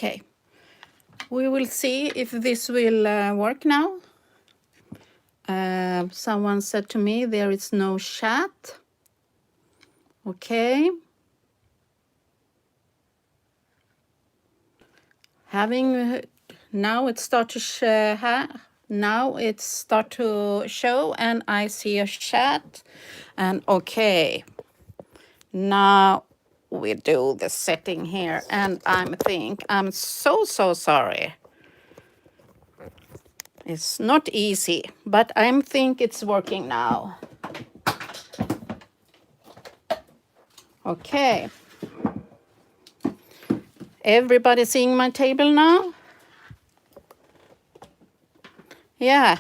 Okay, we will see if this will work now. Someone said to me there is no chat. Okay. Now it start to show and I see a chat. And okay, now we do the setting here, and I'm so sorry. It's not easy, but I think it's working now. Okay. Everybody seeing my table now? Yeah,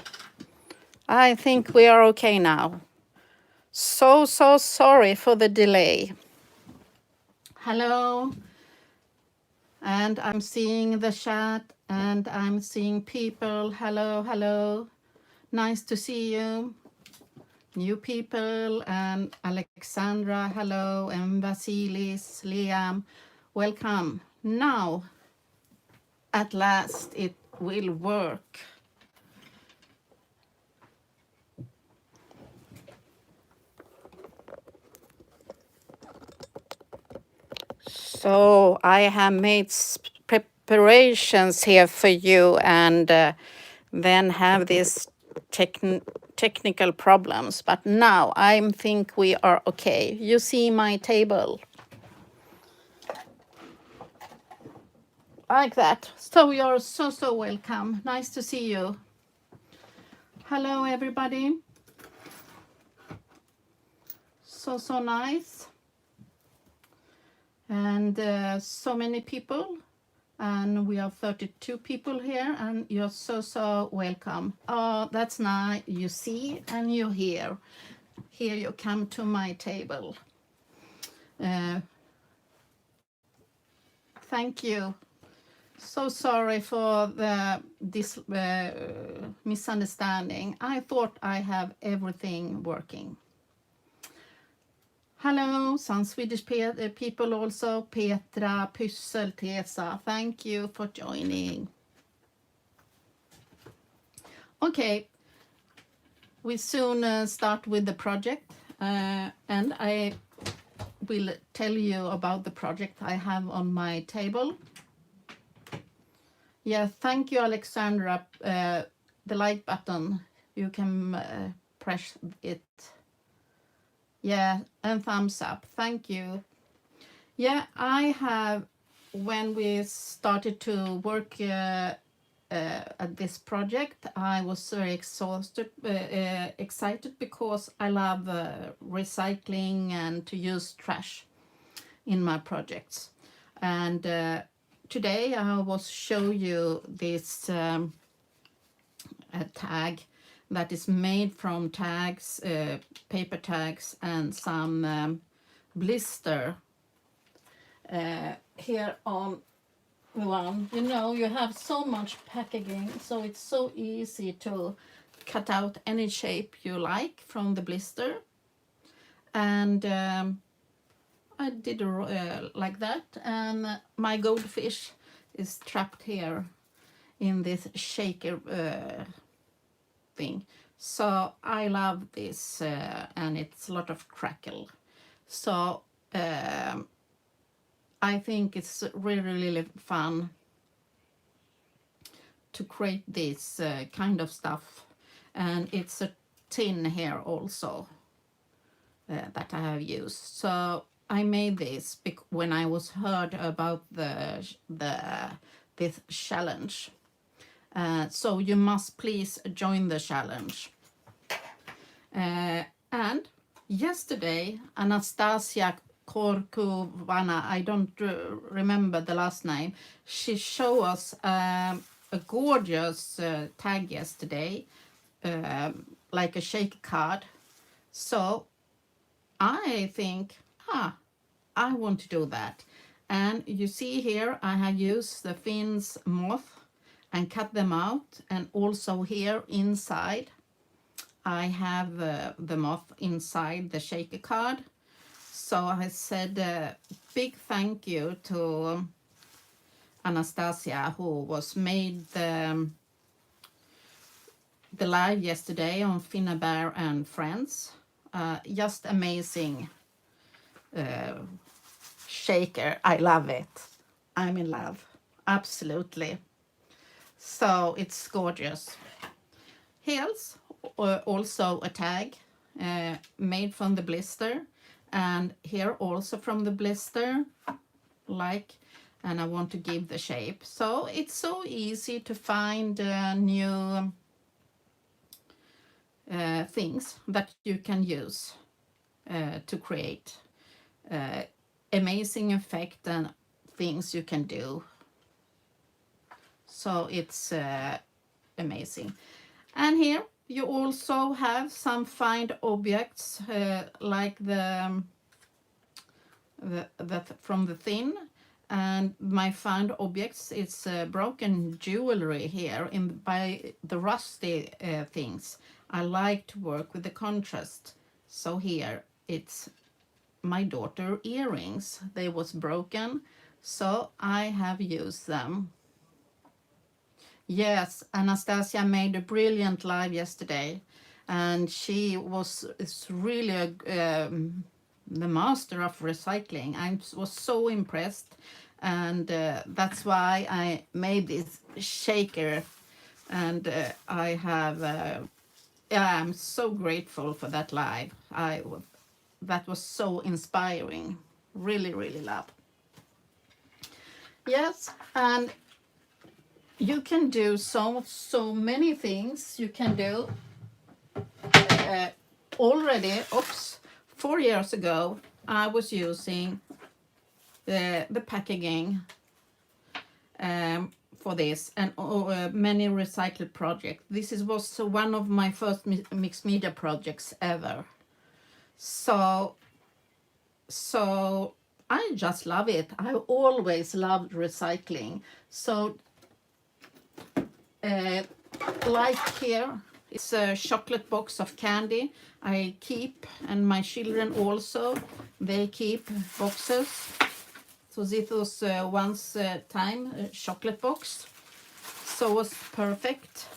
I think we are okay now. So sorry for the delay. Hello. And I'm seeing the chat and I'm seeing people. Hello. Nice to see you. New people and Alexandra, hello, and Vasilis, Liam, welcome. Now, at last, it will work. So I have made preparations here for you, and then have these technical problems. But now I think we are okay. You see my table. Like that. So you're so welcome. Nice to see you. Hello, everybody. So nice. And so many people, and we are 32 people here, and you're so welcome. Oh, that's nice. You see and you hear. Here you come to my table. Thank you. So sorry for this misunderstanding. I thought I have everything working. Hello, some Swedish people also. Petra, Pyssel, Tesa. Thank you for joining. Okay, we soon start with the project, and I will tell you about the project I have on my table. Yeah, thank you, Alexandra. The like button, you can press it. Yeah, and thumbs up. Thank you. Yeah, I have, when we started to work at this project, I was very excited because I love recycling and to use trash in my projects. And today I will show you this tag that is made from tags, paper tags, and some blister. Here on one, you have so much packaging, so it's so easy to cut out any shape you like from the blister. And I did like that, and my goldfish is trapped here in this shaker thing. So I love this, and it's a lot of crackle. So I think it's really fun to create this kind of stuff. And it's a tin here also that I have used. So I made this when I was heard about this challenge. So you must please join the challenge. And yesterday, Anastasia Korkovana, I don't remember the last name, she showed us a gorgeous tag yesterday, like a shake card. So I think, I want to do that. And you see here, I have used the Finn's moth and cut them out. And also here inside, I have the moth inside the shaker card. So I said big thank you to Anastasia, who was made the live yesterday on Finnabair and Friends. Just amazing shaker. I love it. I'm in love. Absolutely. So it's gorgeous. Here's also a tag made from the blister, and here also from the blister, like, and I want to give the shape. So it's so easy to find new things that you can use to create amazing effect and things you can do. So it's amazing. And here you also have some find objects like the from the thin, and my find objects is broken jewelry here by the rusty things. I like to work with the contrast. So here it's my daughter earrings. They was broken, so I have used them. Yes, Anastasia made a brilliant live yesterday, and she is really the master of recycling. I was so impressed, and that's why I made this shaker, and I'm so grateful for that live. That was so inspiring. Really, really love. Yes, and you can do so many things. You can do already. 4 years ago, I was using the packaging for this, and many recycled projects. This was one of my first mixed media projects ever. So I just love it. I always loved recycling. So like here, it's a chocolate box of candy I keep, and my children also, they keep boxes. So this was once time a chocolate box, so it was perfect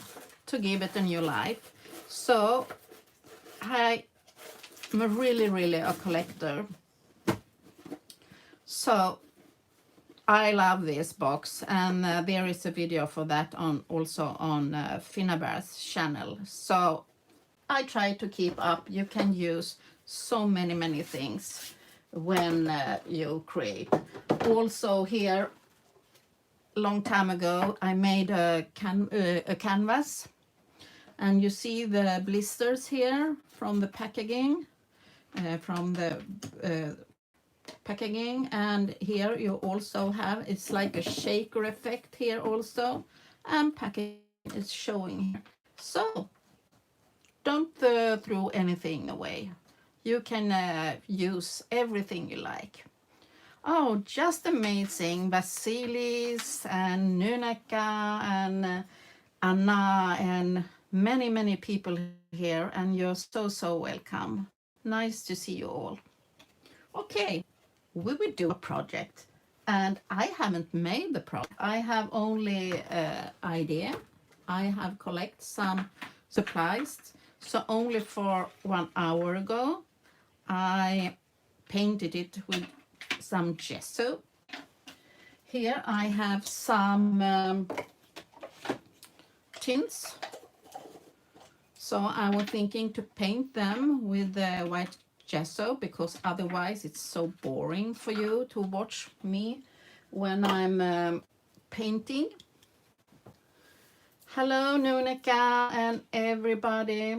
to give it a new life. So I'm really a collector. So I love this box, and there is a video for that also on Finnabair's channel. So I try to keep up. You can use so many things when you create. Also here, long time ago, I made a canvas, and you see the blisters here from the packaging, packaging, and here you also have, it's like a shaker effect here also, and packaging is showing here. So don't throw anything away. You can use everything you like. Oh, just amazing. Vasilis and Nuneka and Anna and many people here, and you're so welcome. Nice to see you all. Okay, we will do a project, and I haven't made the project. I have only idea. I have collected some supplies. So only for 1 hour ago, I painted it with some gesso. Here I have some tints. So I was thinking to paint them with the white gesso, because otherwise it's so boring for you to watch me when I'm painting. Hello Nuneka and everybody.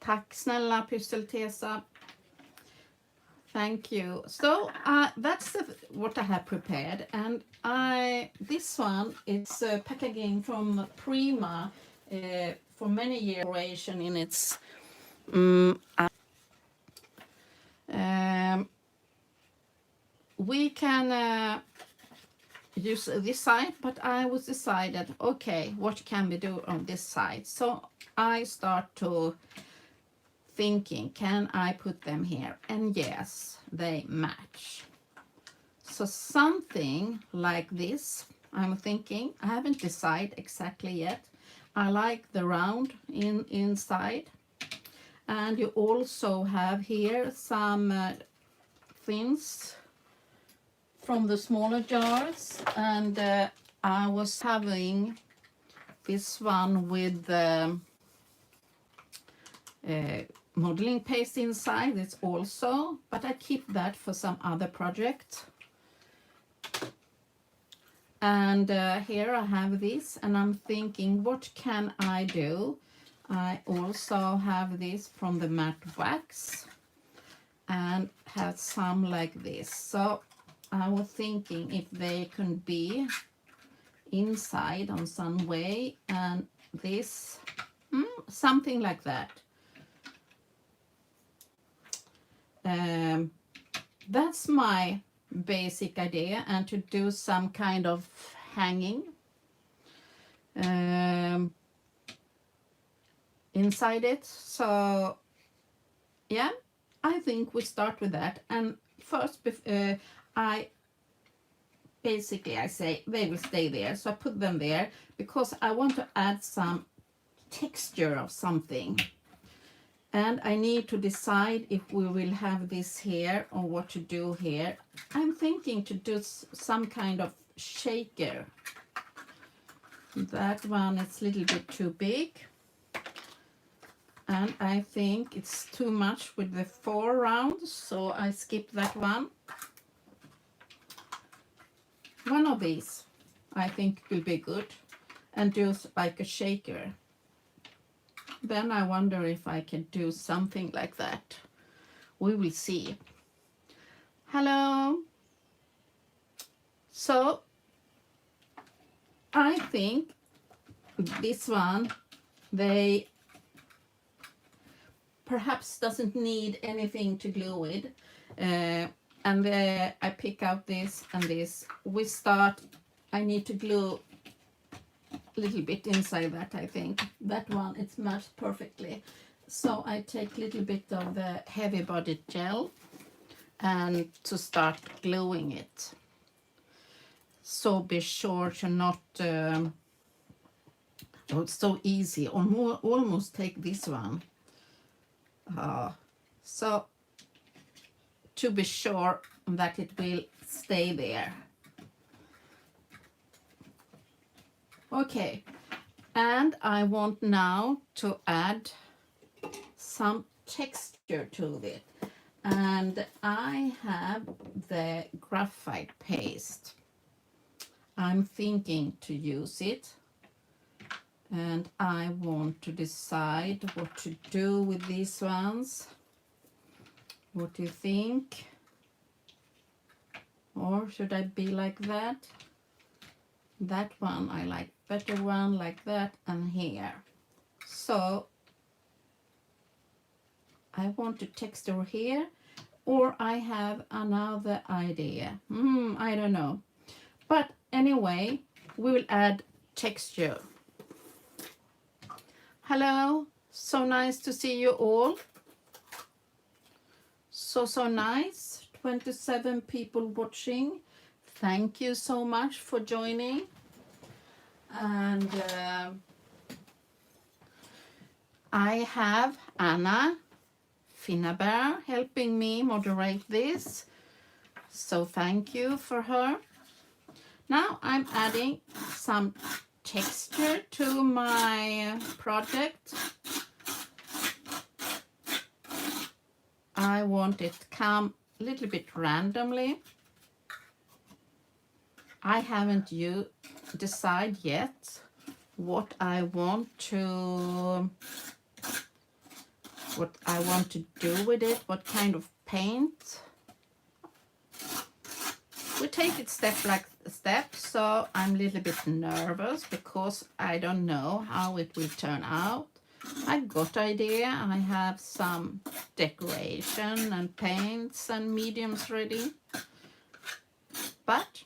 Tack snälla Pysseltesa. Thank you. So that's what I have prepared, and this one is packaging from Prima for many years duration in its we can use this side, but I was decided, okay, what can we do on this side? So I start to thinking, can I put them here? And yes, they match. So something like this, I'm thinking. I haven't decided exactly yet. I like the round inside. And you also have here some things from the smaller jars. And I was having this one with modeling paste inside. It's also, but I keep that for some other project. And here I have this, and I'm thinking, what can I do? I also have this from the matte wax and have some like this. So I was thinking if they can be inside on some way, and this, something like that. That's my basic idea, and to do some kind of hanging inside it. So yeah, I think we start with that. And first I say they will stay there, so I put them there because I want to add some texture of something. And I need to decide if we will have this here or what to do here. I'm thinking to do some kind of shaker. That one is a little bit too big. And I think it's too much with the 4 rounds, so I skip that one. One of these I think will be good, and do like a shaker. Then I wonder if I can do something like that. We will see. Hello. So I think this one, they perhaps doesn't need anything to glue with. And I pick out this and this. We start, I need to glue a little bit inside that, I think. That one, it's matched perfectly. So I take a little bit of the heavy bodied gel and to start gluing it. So be sure to not, oh, it's so easy, almost take this one. So to be sure that it will stay there. Okay, and I want now to add some texture to it. And I have the graphite paste. I'm thinking to use it. And I want to decide what to do with these ones. What do you think? Or should I be like that? That one I like better, one like that, and here. So I want to texture here, or I have another idea. I don't know. But anyway, we will add texture. Hello, so nice to see you all. So nice. 27 people watching. Thank you so much for joining. And I have Anna Finnabair helping me moderate this. So thank you for her. Now I'm adding some texture to my project. I want it to come a little bit randomly. I haven't decided yet what I want to do with it, what kind of paint. We take it step by step, so I'm a little bit nervous because I don't know how it will turn out. I got idea. I have some decoration and paints and mediums ready, but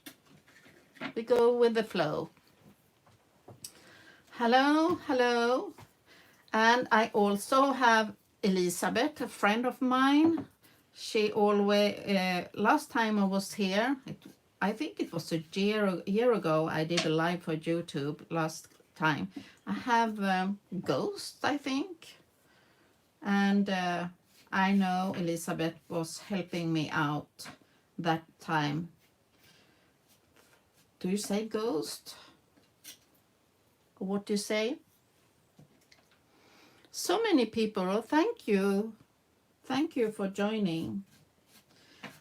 we go with the flow. Hello. And I also have Elisabeth, a friend of mine. She always, last time I was here, I think it was a year ago I did a live for YouTube last time. I have ghosts, I think. And I know Elizabeth was helping me out that time. Do you say ghost? What do you say? So many people. Oh, thank you. Thank you for joining.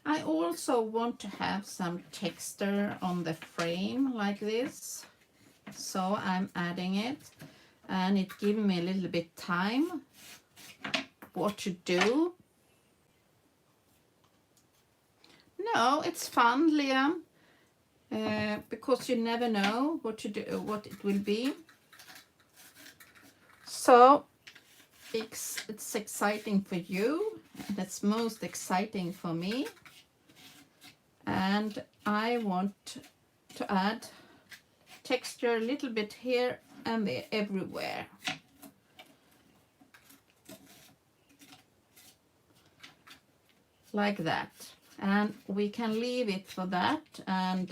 I also want to have some texture on the frame like this. So I'm adding it. And it gives me a little bit time what to do. No, it's fun, Liam. Because you never know what to do, what it will be. So it's exciting for you, and it's most exciting for me. And I want to add texture a little bit here and there, everywhere. Like that. And we can leave it for that, and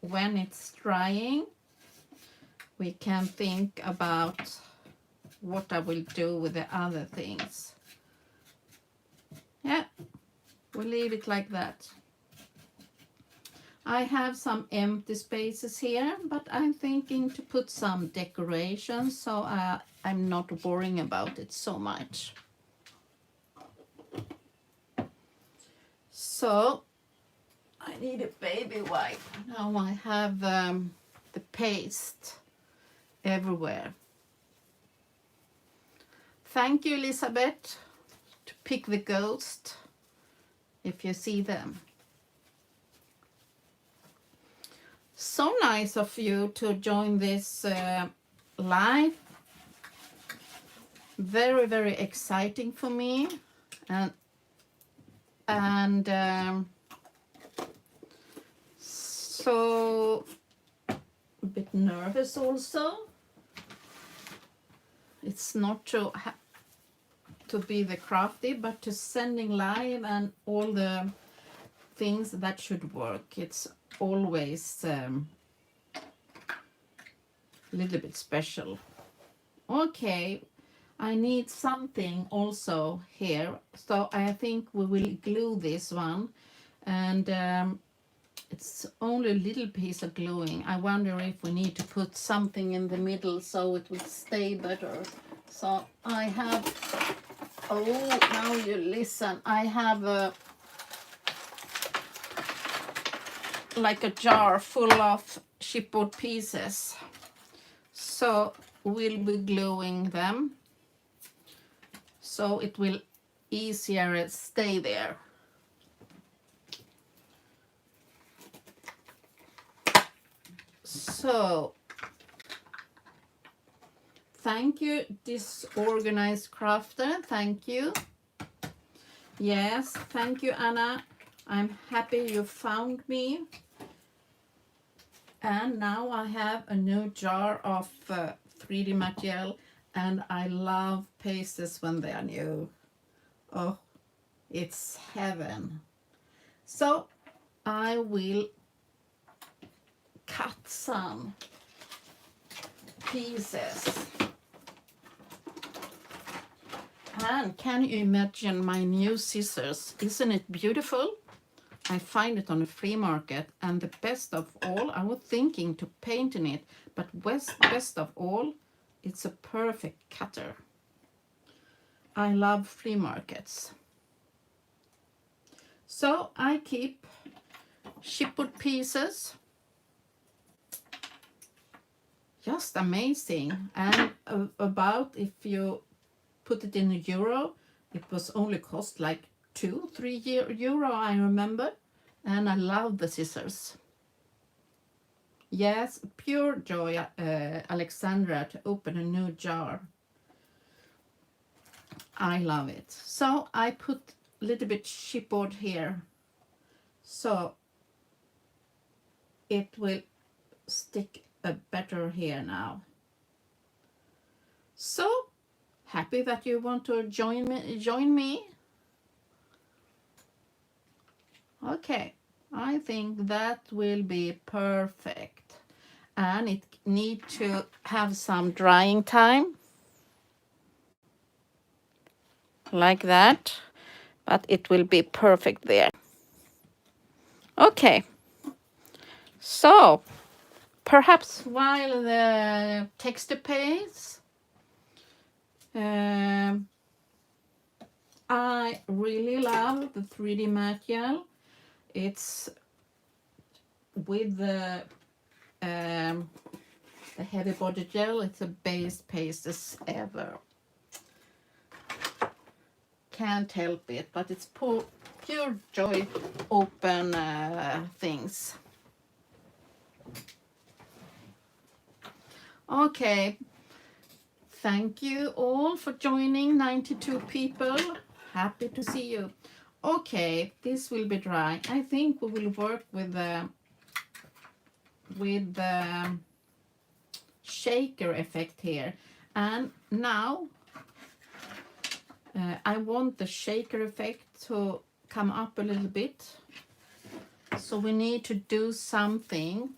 when it's drying we can think about what I will do with the other things. Yeah, we'll leave it like that. I have some empty spaces here, but I'm thinking to put some decorations, so I'm not worrying about it so much. So I need a baby wipe. Now I have the paste everywhere. Thank you, Elizabeth, to pick the ghost if you see them. So nice of you to join this live. Very, very exciting for me, and so a bit nervous also. It's not to be the crafty, but to sending live and all the things that should work. It's always a little bit special. Okay, I need something also here, so I think we will glue this one, and it's only a little piece of gluing. I wonder if we need to put something in the middle so it will stay better. So I have, oh, now you listen, I have like a jar full of chipboard pieces. So we'll be gluing them so it will easier stay there. So thank you, Disorganized Crafter. Thank you. Yes, thank you, Anna. I'm happy you found me. And now I have a new jar of 3D material, and I love pastes when they are new. Oh, it's heaven. So I will cut some pieces. And can you imagine my new scissors? Isn't it beautiful? I find it on a flea market, and the best of all, I was thinking to paint in it, but best of all, it's a perfect cutter. I love flea markets. So I keep chipboard pieces. Just amazing. And about, if you put it in euro, it was only cost like 2-3 euro, I remember. And I love the scissors. Yes, pure joy, Alexandra, to open a new jar. I love it. So I put a little bit chipboard here, so it will stick better here now. So happy that you want to join me. Okay, I think that will be perfect. And it need to have some drying time. Like that. But it will be perfect there. Okay. So, perhaps while the texture paste, I really love the 3D matte gel. It's with the heavy body gel. It's the base paste as ever. Can't help it, but it's pure joy open things. Okay. Thank you all for joining, 92 people. Happy to see you. Okay, this will be dry. I think we will work with the shaker effect here. And now I want the shaker effect to come up a little bit. So we need to do something.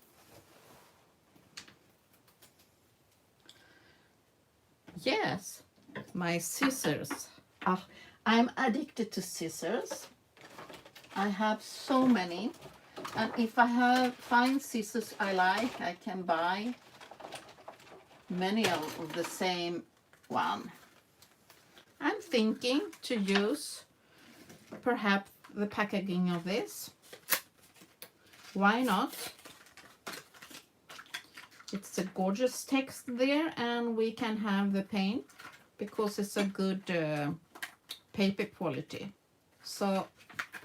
Yes, my scissors. I'm addicted to scissors. I have so many. And if I find scissors I like, I can buy many of the same one. I'm thinking to use perhaps the packaging of this. Why not? It's a gorgeous text there, and we can have the paint because it's a good paper quality. So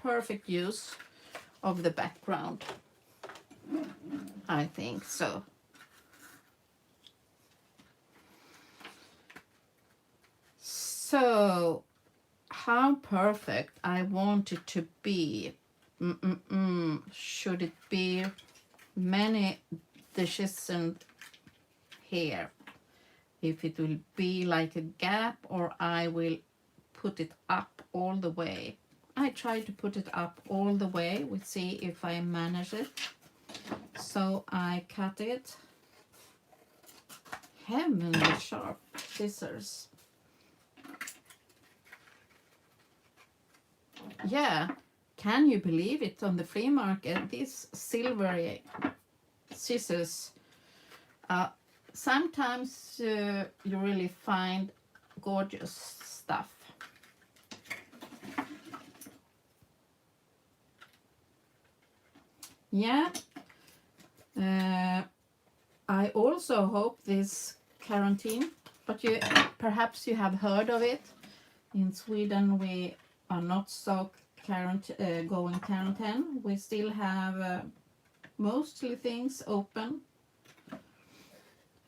perfect use of the background, I think so. So how perfect I want it to be. Should it be many dishes and here? If it will be like a gap, or I will put it up all the way. I try to put it up all the way. We'll see if I manage it. So I cut it. Heavenly sharp scissors. Yeah, can you believe it? On the flea market, these silvery scissors, sometimes you really find gorgeous stuff. Yeah, I also hope this quarantine, but perhaps you have heard of it. In Sweden we are not so going quarantine. We still have mostly things open.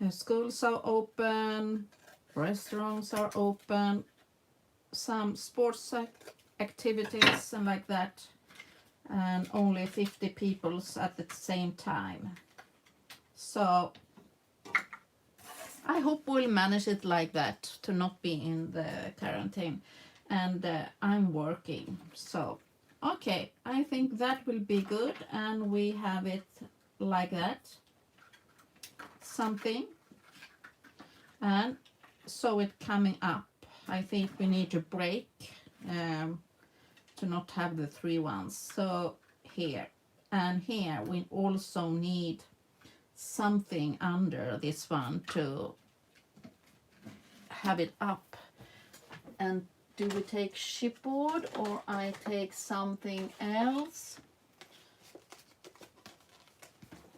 Schools are open, restaurants are open, some sports activities and like that, and only 50 people at the same time. So I hope we'll manage it like that, to not be in the quarantine. And I'm working, so okay, I think that will be good, and we have it like that, something, and so it coming up. I think we need to break to not have the 3 ones. So here and here we also need something under this one to have it up. And do we take chipboard, or I take something else?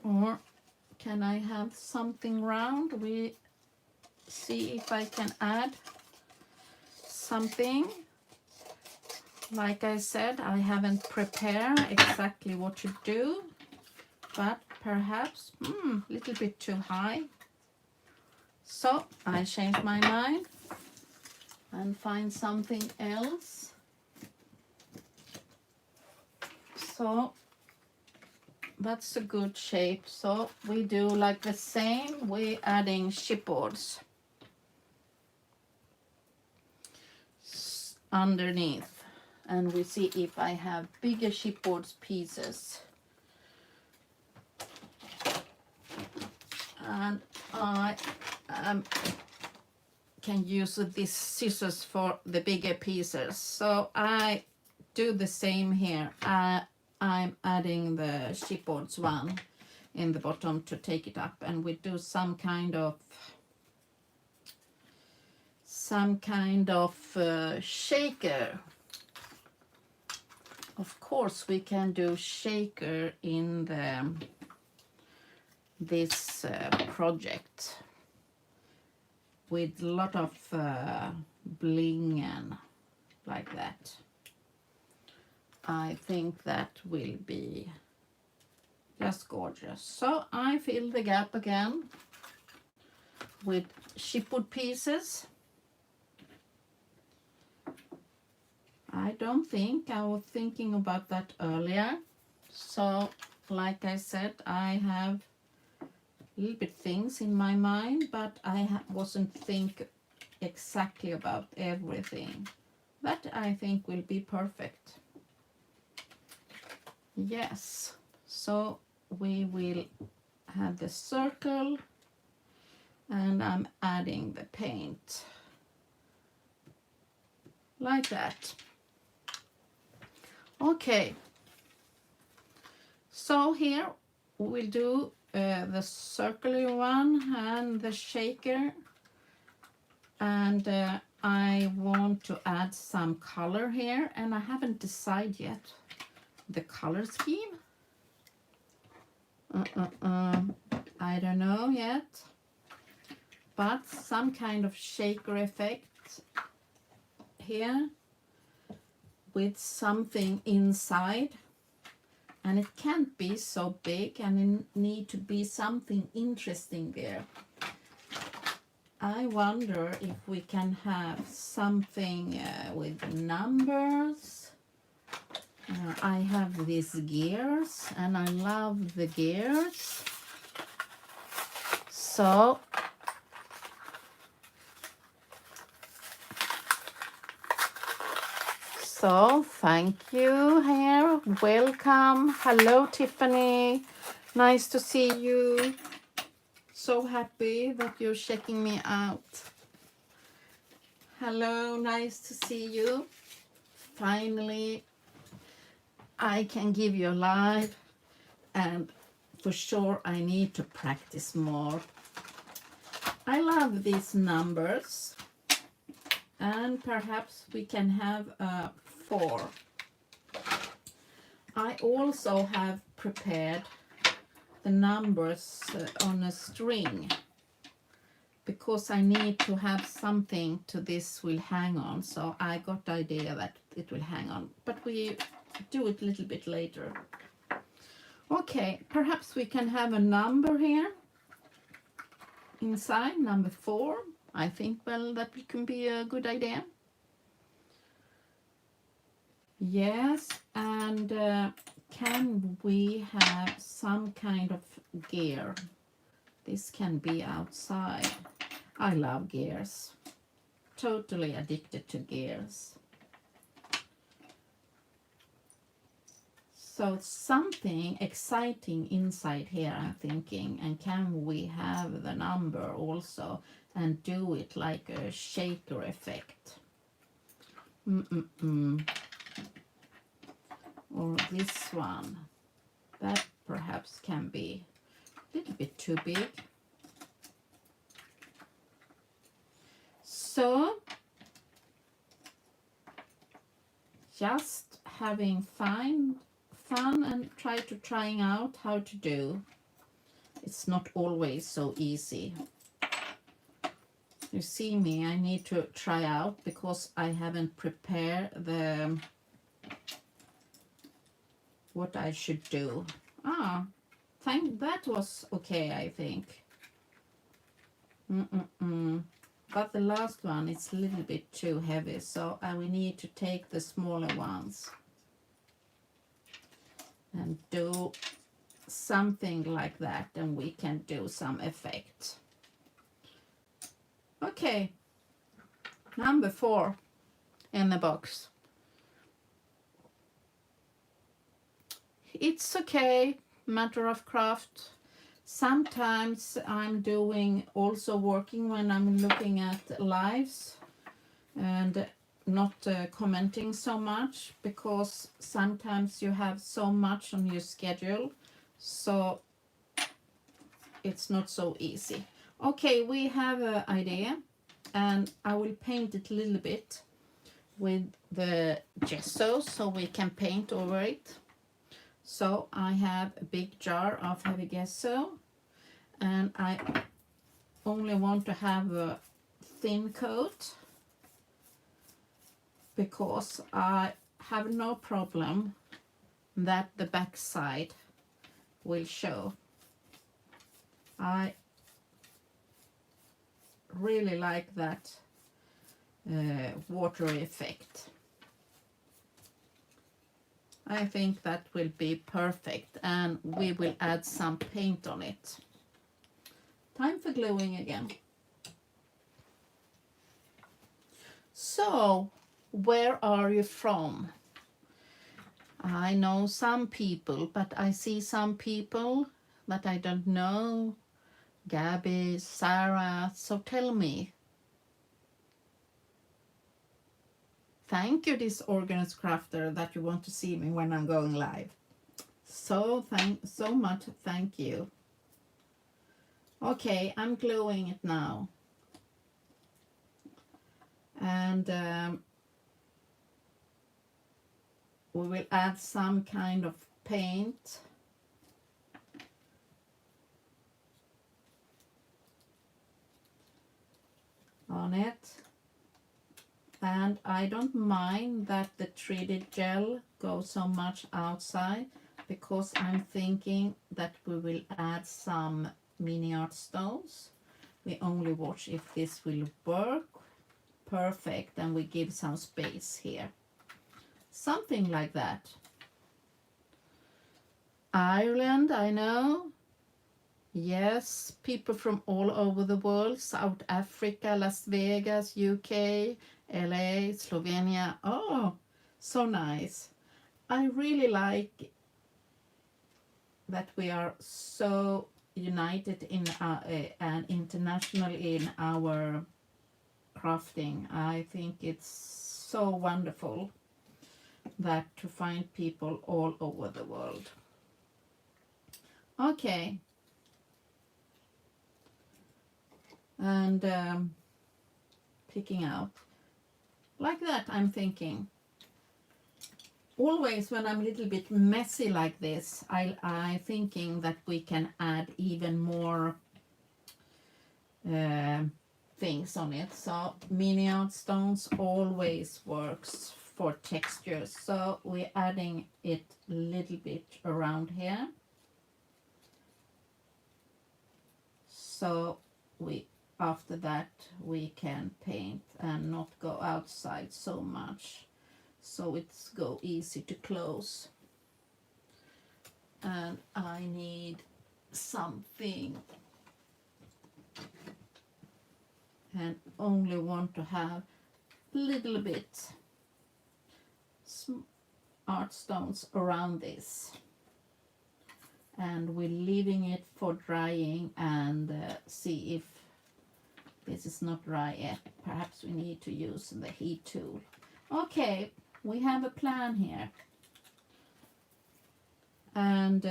Or can I have something round? We see if I can add something. Like I said, I haven't prepared exactly what to do, but perhaps a little bit too high. So I change my mind and find something else. So that's a good shape. So we do like the same. We're adding chipboards underneath, and we see if I have bigger chipboard pieces. and I can use these scissors for the bigger pieces. So I do the same here. I'm adding the chipboards one in the bottom to take it up, and we do some kind of shaker. Of course we can do shaker in this project with a lot of bling and like that. I think that will be just gorgeous. So I fill the gap again with chipboard pieces. I don't think I was thinking about that earlier. So like I said, I have a little bit things in my mind, but I wasn't think exactly about everything. That I think will be perfect. Yes, so we will have the circle, and I'm adding the paint like that. Okay, so here we'll do the circular one and the shaker, and I want to add some color here, and I haven't decided yet the color scheme. I don't know yet, but some kind of shaker effect here with something inside, and it can't be so big, and it need to be something interesting there. I wonder if we can have something with numbers. I have these gears, and I love the gears. So thank you here. Welcome. Hello, Tiffany. Nice to see you. So happy that you're checking me out. Hello, nice to see you. Finally, I can give you a live, and for sure I need to practice more. I love these numbers, and perhaps we can have 4. I also have prepared the numbers on a string, because I need to have something to this will hang on. So I got the idea that it will hang on, but we do it a little bit later. Okay, perhaps we can have a number here inside, number 4. I think, well, that can be a good idea. Yes, and can we have some kind of gear? This can be outside. I love gears. Totally addicted to gears. So something exciting inside here, I'm thinking, and can we have the number also and do it like a shaker effect? Or this one, that perhaps can be a little bit too big. So just having fun and trying out how to do. It's not always so easy. You see me, I need to try out because I haven't prepared what I should do. That was okay, I think. But the last one is a little bit too heavy, so we need to take the smaller ones and do something like that, and we can do some effect. Okay, number 4 in the box. It's okay, matter of craft. Sometimes I'm doing also working when I'm looking at lives and not commenting so much, because sometimes you have so much on your schedule, so it's not so easy. Okay, we have an idea, and I will paint it a little bit with the gesso so we can paint over it. So I have a big jar of heavy gesso, and I only want to have a thin coat because I have no problem that the back side will show. I really like that watery effect. I think that will be perfect, and we will add some paint on it. Time for gluing again. So, where are you from? I know some people, but I see some people that I don't know. Gabby, Sarah, so tell me. Thank you, this organized crafter, that you want to see me when I'm going live. So much, thank you. Okay, I'm gluing it now. And we will add some kind of paint. On it. And I don't mind that the treated gel goes so much outside, because I'm thinking that we will add some mini art stones. We only watch if this will work. Perfect, and we give some space here. Something like that. Ireland, I know. Yes, people from all over the world. South Africa, Las Vegas, UK, LA, Slovenia. Oh, so nice. I really like that we are so united in and international in our crafting. I think it's so wonderful that to find people all over the world. Okay. And picking out like that. I'm thinking always when I'm a little bit messy like this, I thinking that we can add even more things on it. So mini art stones always works for textures, so we're adding it a little bit around here, so we after that we can paint and not go outside so much, so it's go easy to close. And I need something, and only want to have a little bit art stones around this, and we're leaving it for drying and see if this is not dry yet. Perhaps we need to use the heat tool. Okay, we have a plan here, and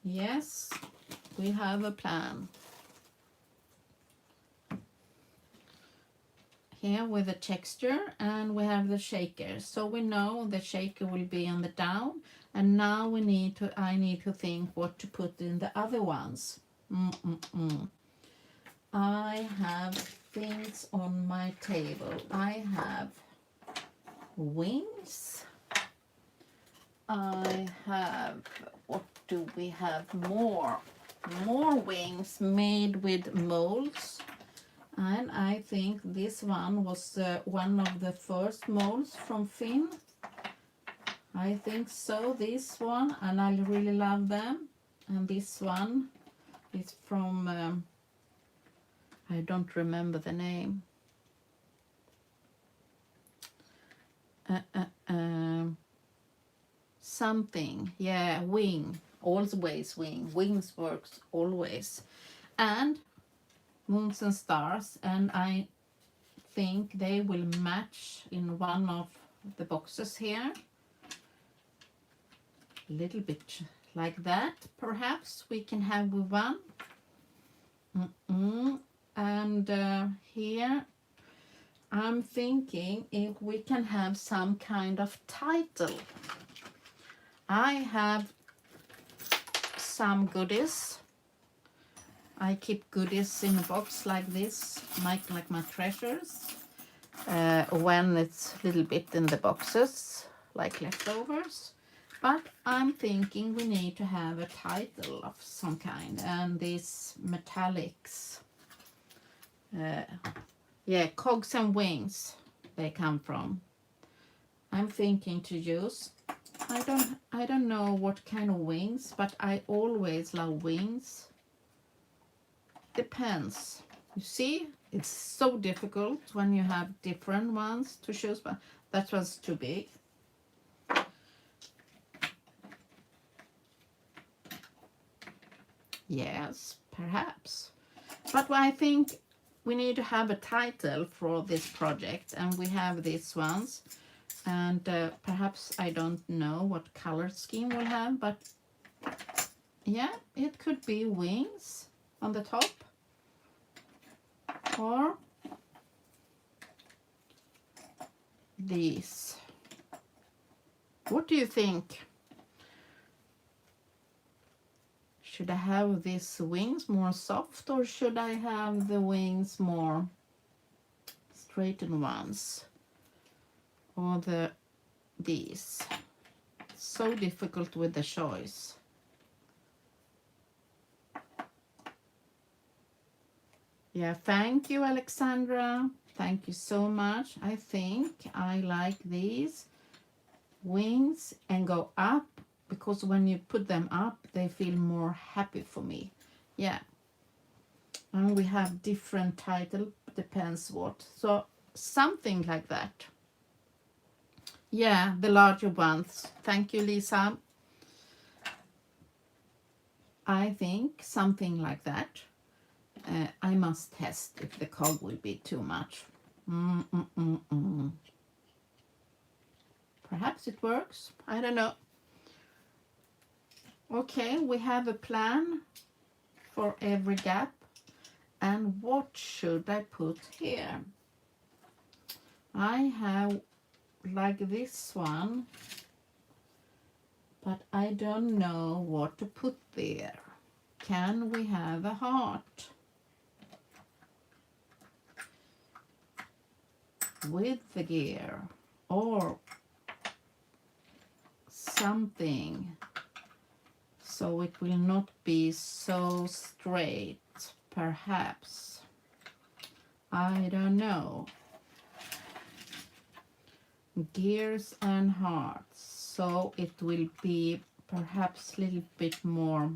yes, we have a plan here with the texture, and we have the shaker, so we know the shaker will be on the down, and now I need to think what to put in the other ones. I have things on my table. I have wings. I have, what do we have more? More wings made with molds. And I think this one was one of the first molds from Finn. I think so, this one, and I really love them. And this one is from, I don't remember the name. Something, yeah, wing always wings works always, and moons and stars, and I think they will match in one of the boxes here, a little bit like that. Perhaps we can have one. And here I'm thinking if we can have some kind of title. I have some goodies. I keep goodies in a box like this, like my treasures, when it's a little bit in the boxes, like leftovers. But I'm thinking we need to have a title of some kind, and these metallics, yeah, cogs and wings, they come from. I'm thinking to use, I don't know what kind of wings, but I always love wings. Depends. You see, it's so difficult when you have different ones to choose, but that was too big. Yes, perhaps. But I think we need to have a title for this project, and we have these ones. And perhaps I don't know what color scheme we'll have, but yeah, it could be wings on the top. Or these. What do you think? Should I have these wings more soft, or should I have the wings more straightened ones? Or these? So difficult with the choice. Yeah, thank you, Alexandra. Thank you so much. I think I like these wings and go up, because when you put them up, they feel more happy for me. Yeah. And we have different title, depends what. So something like that. Yeah, the larger ones. Thank you, Lisa. I think something like that. I must test if the cog will be too much. Perhaps it works. I don't know. Okay, we have a plan for every gap. And what should I put here? I have like this one, but I don't know what to put there. Can we have a heart with the gear, or something so it will not be so straight? Perhaps, I don't know. Gears and hearts, so it will be perhaps a little bit more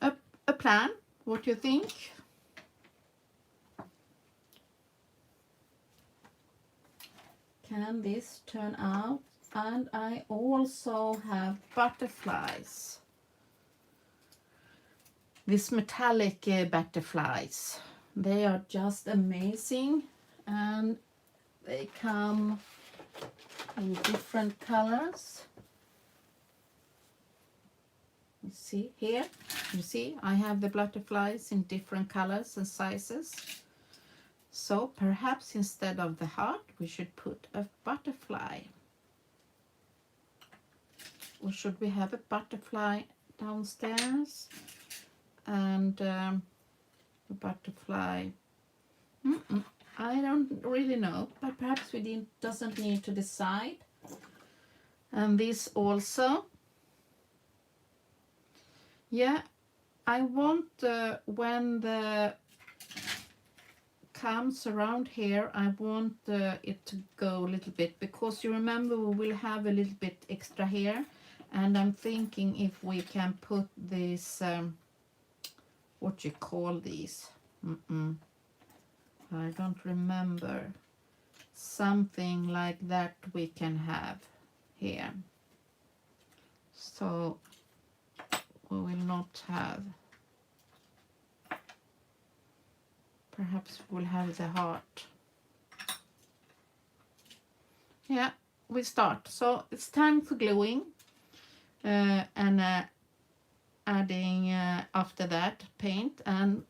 a plan. What do you think? Can this turn out? And I also have butterflies. These metallic butterflies. They are just amazing, and they come in different colors. You see here, you see I have the butterflies in different colors and sizes. So perhaps instead of the heart we should put a butterfly. Or should we have a butterfly downstairs and a butterfly? I don't really know, but perhaps we doesn't need to decide. And this also. Yeah, I want when the comes around here, I want it to go a little bit, because you remember we will have a little bit extra here, and I'm thinking if we can put this what you call these, I don't remember, something like that we can have here. So we will not have, perhaps we'll have the heart. Yeah, we start. So it's time for gluing, and adding after that paint, and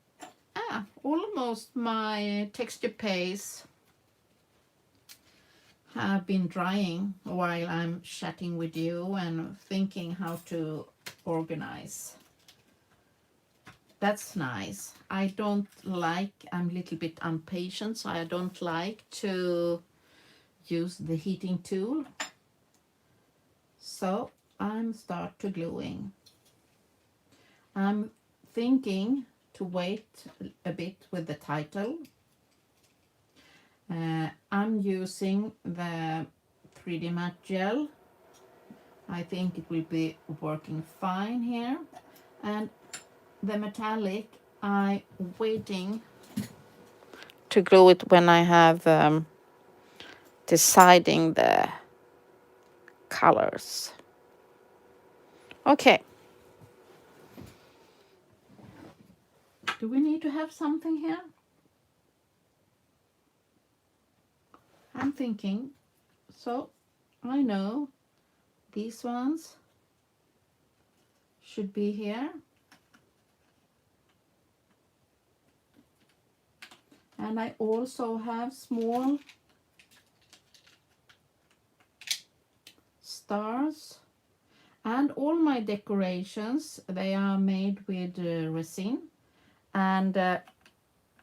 almost my texture paste have been drying while I'm chatting with you and thinking how to organize. That's nice. I don't like, I'm a little bit impatient, so I don't like to use the heating tool. So I'm start to gluing. I'm thinking to wait a bit with the title. I'm using the 3D matte gel. I think it will be working fine here. And the metallic, I'm waiting to glue it when I have deciding the colors. Okay. Do we need to have something here? I'm thinking. So I know these ones should be here. And I also have small stars. And all my decorations, they are made with resin. And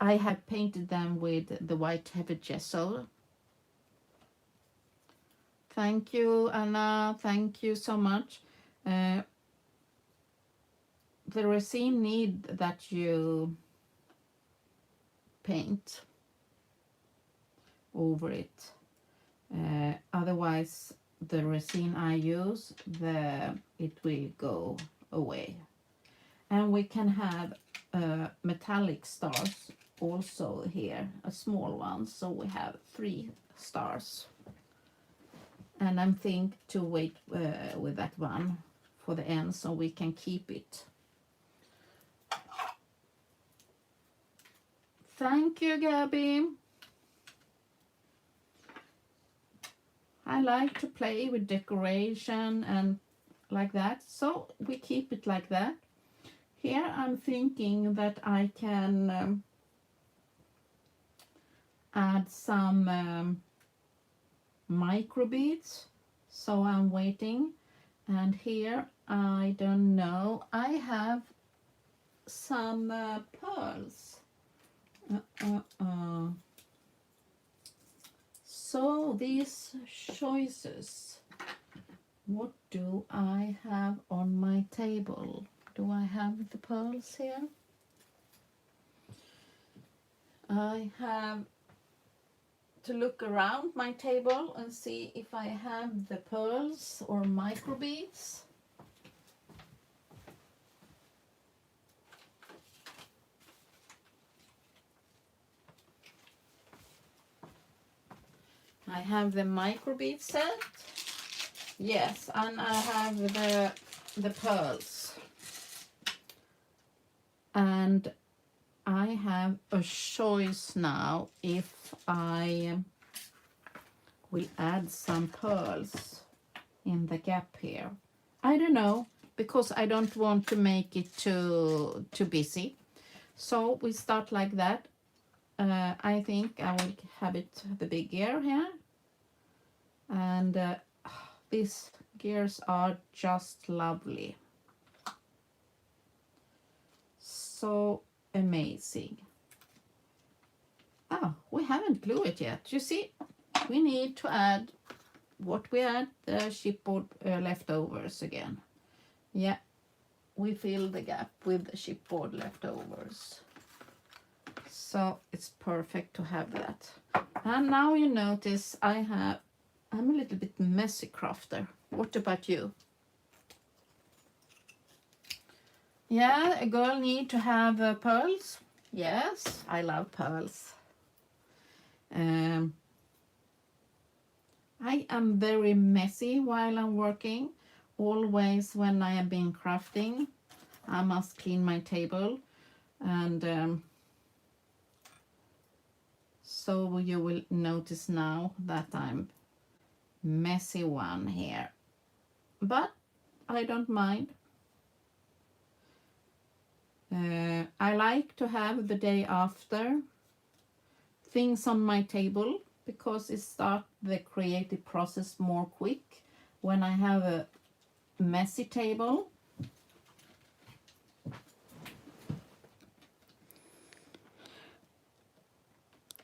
I have painted them with the white heavy gesso. Thank you, Anna. Thank you so much. The resin need that you paint over it. Otherwise, the resin I use, it will go away. And we can have metallic stars also here, a small one. So we have 3 stars. And I'm thinking to wait with that one for the end so we can keep it. Thank you, Gabby. I like to play with decoration and like that, so we keep it like that. Here I'm thinking that I can add some micro beads, so I'm waiting. And here, I don't know, I have some pearls. So these choices, what do I have on my table? Do I have the pearls here? I have to look around my table and see if I have the pearls or micro beads. I have the micro bead set. Yes, and I have the pearls. And I have a choice now if I will add some pearls in the gap here. I don't know, because I don't want to make it too busy. So we start like that. I think I will have it the big gear here. And these gears are just lovely. So amazing. Oh, we haven't glued it yet. You see, we need to add what we had, the chipboard leftovers again. Yeah, we fill the gap with the chipboard leftovers. So it's perfect to have that. And now you notice I'm a little bit messy crafter. What about you? Yeah, a girl need to have pearls. Yes, I love pearls. I am very messy while I'm working. always when I have been crafting, I must clean my table, and so you will notice now that I'm messy one here, but I don't mind. I like to have the day after things on my table because it starts the creative process more quick when I have a messy table.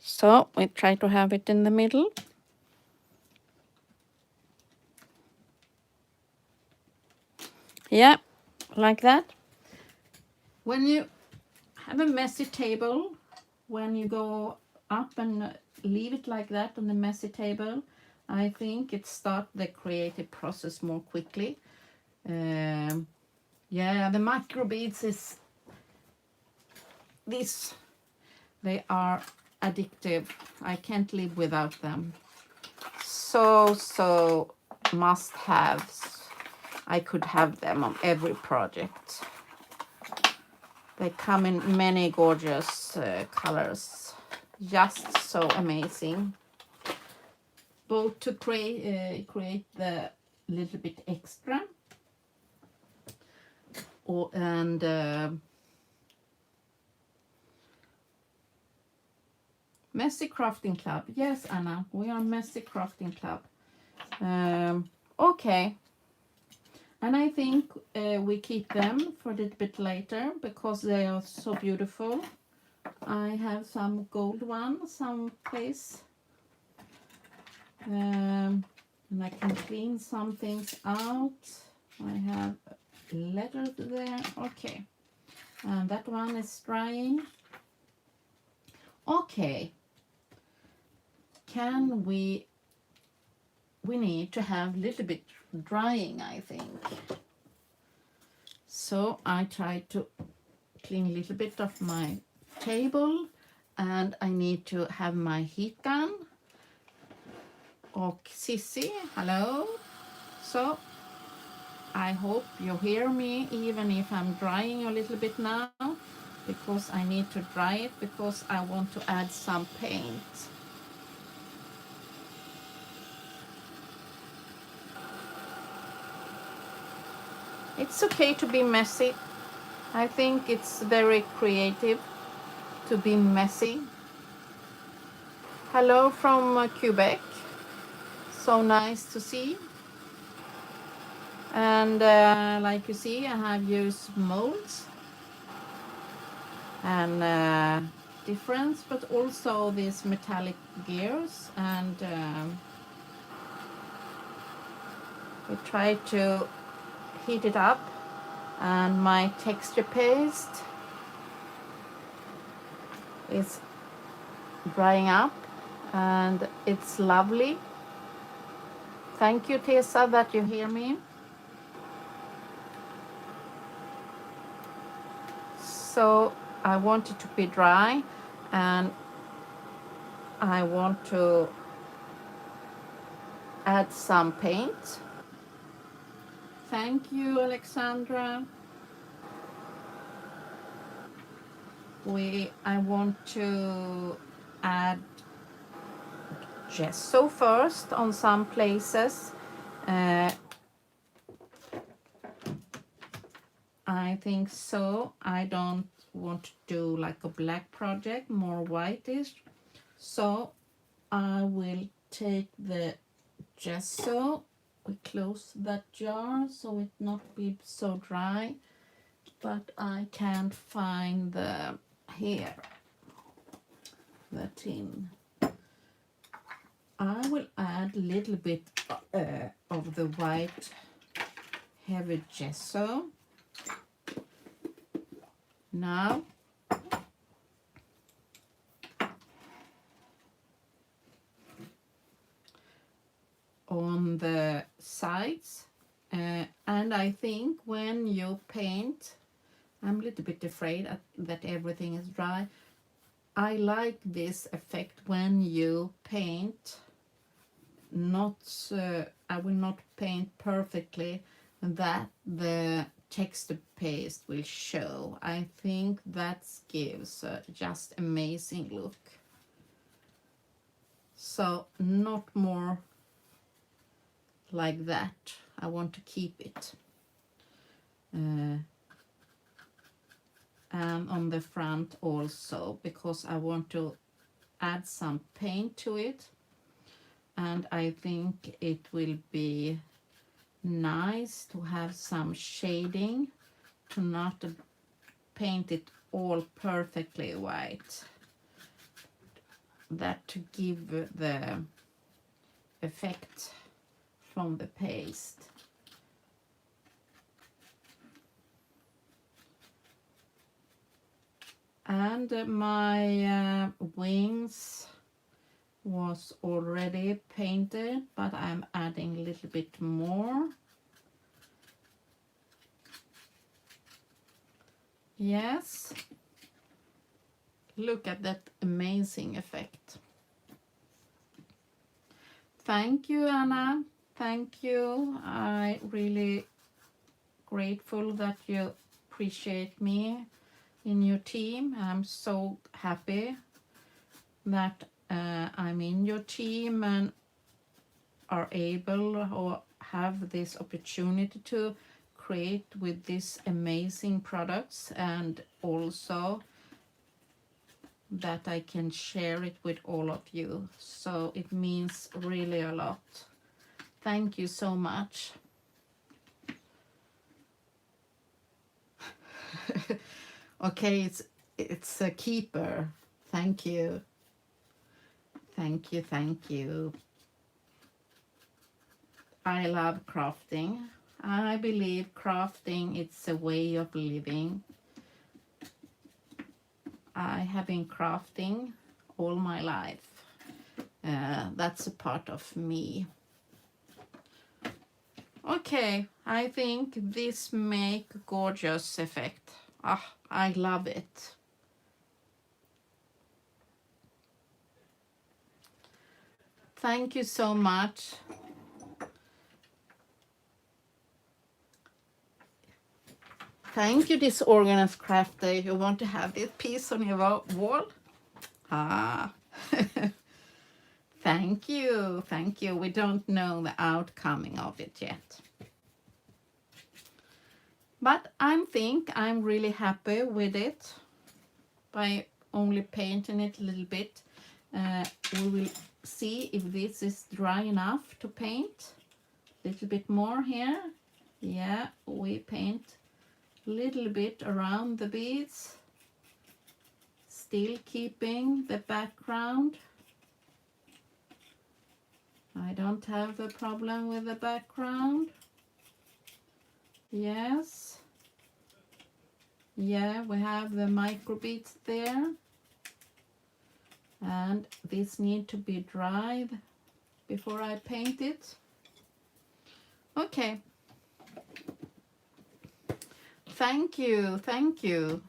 So we try to have it in the middle. Yeah, like that. When you have a messy table, when you go up and leave it like that on the messy table, I think it starts the creative process more quickly. Yeah, the microbeads is this. They are addictive. I can't live without them. So must haves. I could have them on every project. They come in many gorgeous colors. Just so amazing. Both to create the little bit extra, and Messy Crafting Club. Yes, Anna, we are Messy Crafting Club. Okay. And I think we keep them for a little bit later because they are so beautiful. I have some gold ones someplace. And I can clean some things out. I have a letter there. Okay. And that one is drying. Okay. Can we need to have a little bit drying, I think. So I try to clean a little bit of my table, and I need to have my heat gun. Och Sissi, hello. So I hope you hear me even if I'm drying a little bit now, because I need to dry it because I want to add some paint. It's okay to be messy. I think it's very creative to be messy. Hello from Quebec. So nice to see. And like you see, I have used molds and difference, but also these metallic gears, and we try to heat it up. And my texture paste is drying up, and it's lovely. Thank you, Tessa, that you hear me. So I want it to be dry, and I want to add some paint. Thank you, Alexandra. I want to add gesso first on some places. I think so. I don't want to do like a black project, more whitish. So I will take the gesso. We close that jar so it not be so dry. But I can't find the tin. I will add a little bit of the white heavy gesso. Now on the sides, and I think when you paint, I'm a little bit afraid that everything is dry. I like this effect when you paint. I will not paint perfectly that the texture paste will show. I think that gives a just amazing look. So not more like that. I want to keep it. And on the front also, because I want to add some paint to it, and I think it will be nice to have some shading, to not paint it all perfectly white, that to give the effect from the paste. And my wings was already painted, but I'm adding a little bit more. Yes, look at that amazing effect. Thank you, Anna. Thank you. I really grateful that you appreciate me in your team. I'm so happy that I'm in your team and are able or have this opportunity to create with these amazing products, and also that I can share it with all of you. So it means really a lot. Thank you so much. Okay, it's a keeper. Thank you. Thank you, thank you. I love crafting. I believe crafting, it's a way of living. I have been crafting all my life. That's a part of me. Okay, I think this make gorgeous effect. Ah, I love it. Thank you so much. Thank you, Disorganized Crafter. You want to have this piece on your wall? Ah. Thank you. Thank you. We don't know the outcome of it yet. But I think I'm really happy with it. By only painting it a little bit. We will see if this is dry enough to paint. A little bit more here. Yeah, we paint a little bit around the beads. Still keeping the background. I don't have a problem with the background. Yes. Yeah, we have the micro beads there. And this need to be dried before I paint it. Okay. Thank you, thank you.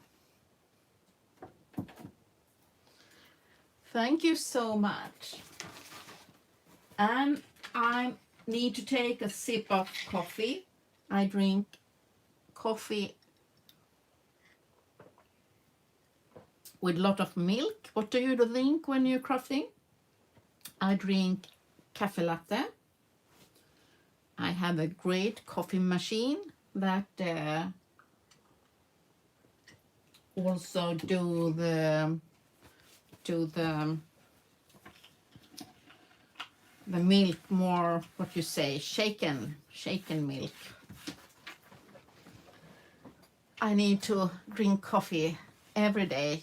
Thank you so much. And I need to take a sip of coffee. I drink coffee with a lot of milk. What do you drink when you're crafting? I drink cafe latte. I have a great coffee machine that also do the milk more, what you say, shaken milk. I need to drink coffee every day.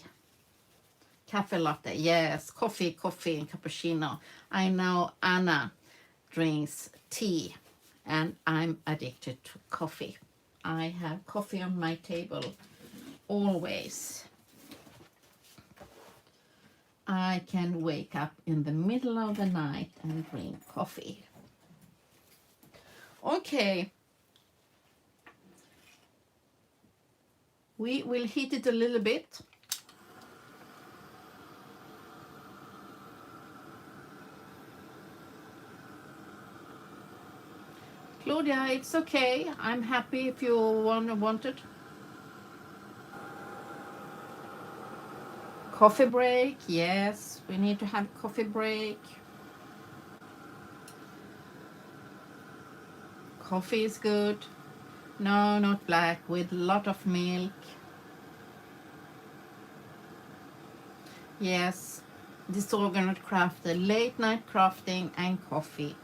Cafe latte, yes, coffee and cappuccino. I know Anna drinks tea, and I'm addicted to coffee. I have coffee on my table always. I can wake up in the middle of the night and drink coffee. Okay. We will heat it a little bit. Claudia, it's okay. I'm happy if you want it. Coffee break, yes, we need to have coffee break. Coffee is good. No, not black, with a lot of milk. Yes, disorganized crafter, late night crafting and coffee.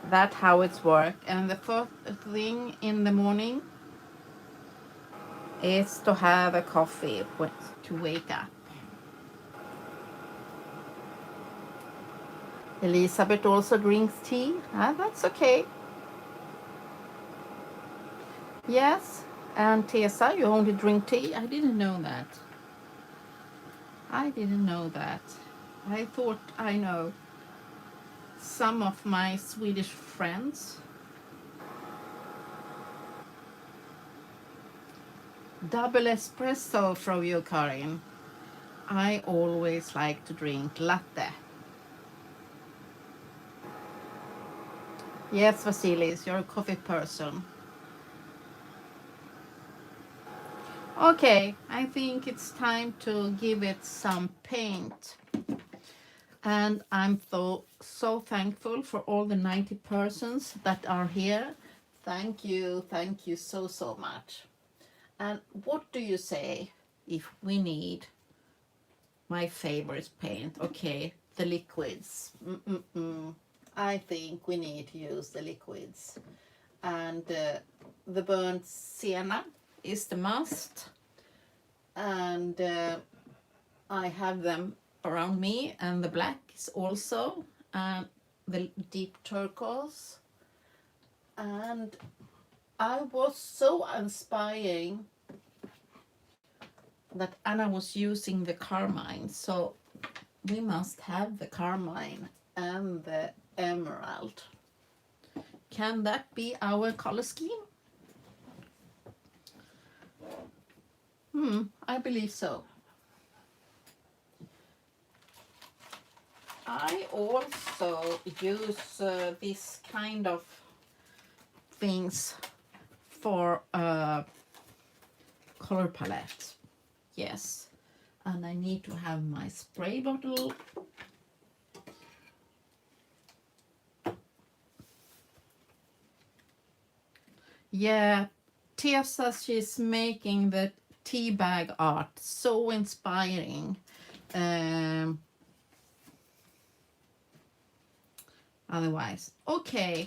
That's how it's work. And the first thing in the morning is to have a coffee to wake up. Elizabeth also drinks tea. Ah, that's okay. Yes, and Tessa, you only drink tea? I didn't know that. I didn't know that. I thought I know some of my Swedish friends. Double espresso from you, Karin. I always like to drink latte. Yes, Vasilis, you're a coffee person. Okay, I think it's time to give it some paint. And I'm so thankful for all the 90 persons that are here. Thank you so much. And what do you say if we need my favorite paint? Okay, the liquids. I think we need to use the liquids. And the burnt sienna is the must. And I have them around me, and the black is also, and the deep turquoise. And I was so inspiring that Anna was using the carmine, so we must have the carmine and the emerald. Can that be our color scheme? I believe so. I also use this kind of things for color palette. Yes, and I need to have my spray bottle. Yeah, Tessa, she's making the tea bag art, so inspiring. Otherwise, okay,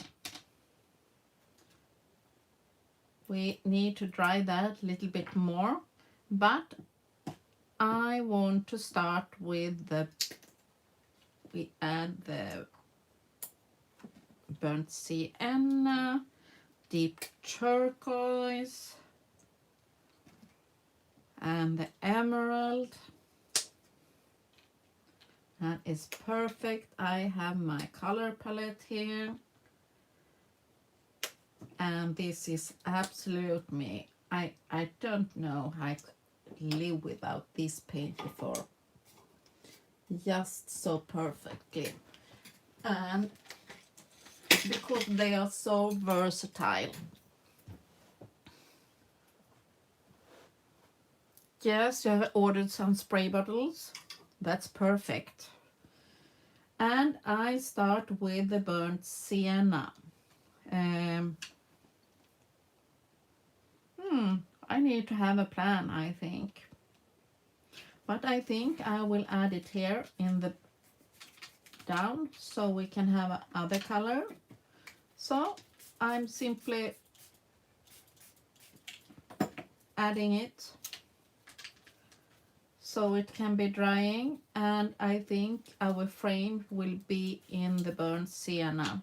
we need to dry that a little bit more, but I want to start with we add the burnt sienna, deep turquoise, and the emerald. That is perfect. I have my color palette here. And this is absolute me. I don't know how I could live without this paint before. Just so perfectly. And because they are so versatile. Yes, you have ordered some spray bottles. That's perfect. And I start with the burnt sienna. I need to have a plan, I think. But I think I will add it here in the down so we can have other color. So I'm simply adding it so it can be drying, and I think our frame will be in the burnt sienna.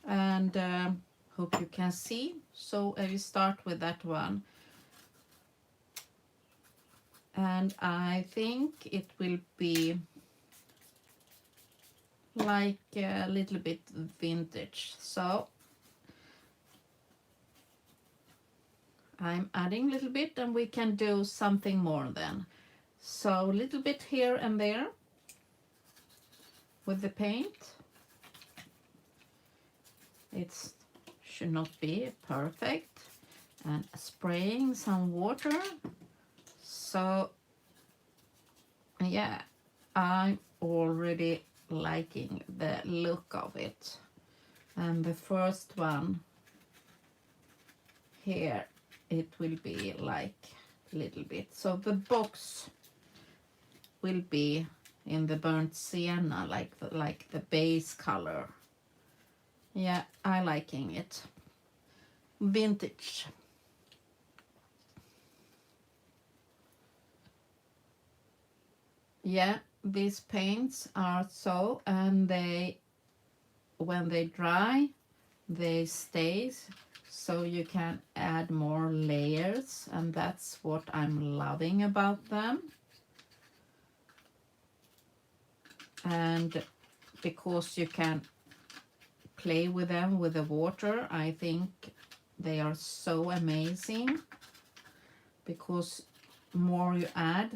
And hope you can see. So I will start with that one. And I think it will be like a little bit vintage. So I'm adding a little bit, and we can do something more then. So a little bit here and there. with the paint. It should not be perfect. And spraying some water. So yeah, I'm already liking the look of it. And the first one here, it will be like a little bit. So the box will be in the burnt sienna, like the base color. Yeah, I liking it. Vintage. Yeah, these paints are so, and they, when they dry, they stay, so you can add more layers, and that's what I'm loving about them. And because you can play with them with the water, I think they are so amazing, because more you add,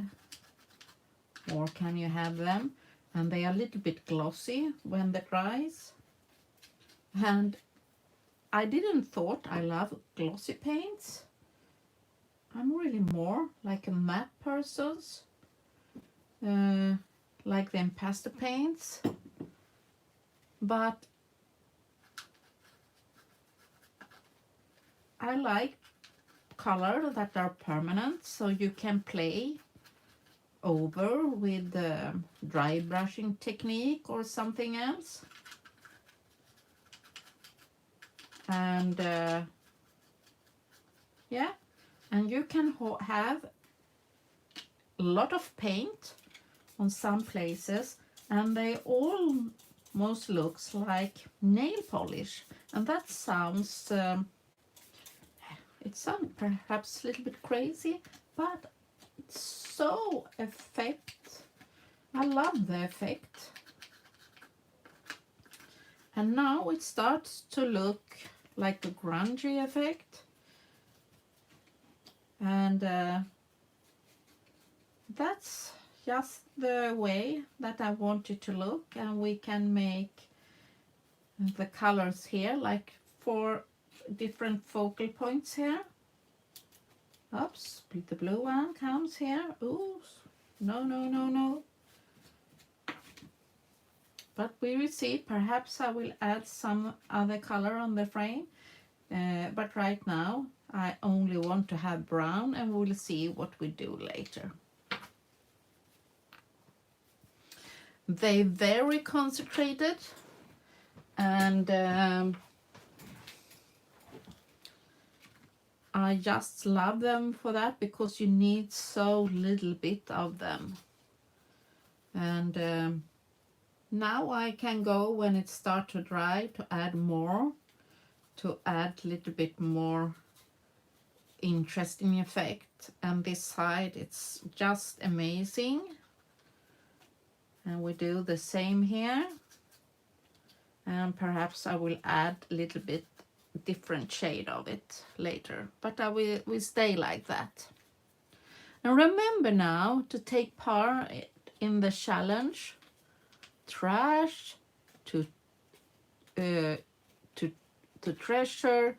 more can you have them, and they are a little bit glossy when they dries. And I didn't thought I love glossy paints. I'm really more like a matte person, like the pastel paints. But I like color that are permanent, so you can play over with the dry brushing technique or something else. And yeah, and you can have a lot of paint on some places, and they almost looks like nail polish, and that sounds it sounds perhaps a little bit crazy, but it's so effect. I love the effect. And now it starts to look like a grungy effect, and that's just the way that I want it to look. And we can make the colors here, like 4 different focal points here. Oops, the blue one comes here. Ooh, no. But we will see. Perhaps I will add some other color on the frame. But right now I only want to have brown, and we'll see what we do later. They very concentrated, and I just love them for that, because you need so little bit of them. And now I can go, when it starts to dry, to add more, to add a little bit more interesting effect. And this side, it's just amazing. And we do the same here. And perhaps I will add a little bit different shade of it later, but I will stay like that. And remember now to take part in the challenge, Trash to Treasure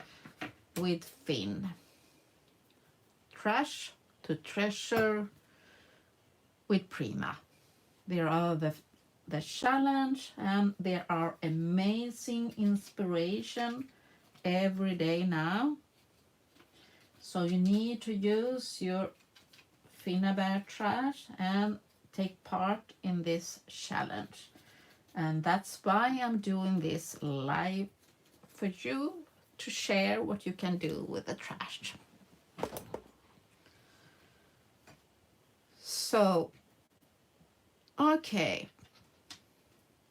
with Finn. Trash to Treasure with Prima. There are the challenge, and there are amazing inspiration every day now. So you need to use your Finnabair trash and take part in this challenge. And that's why I'm doing this live for you, to share what you can do with the trash. So, okay.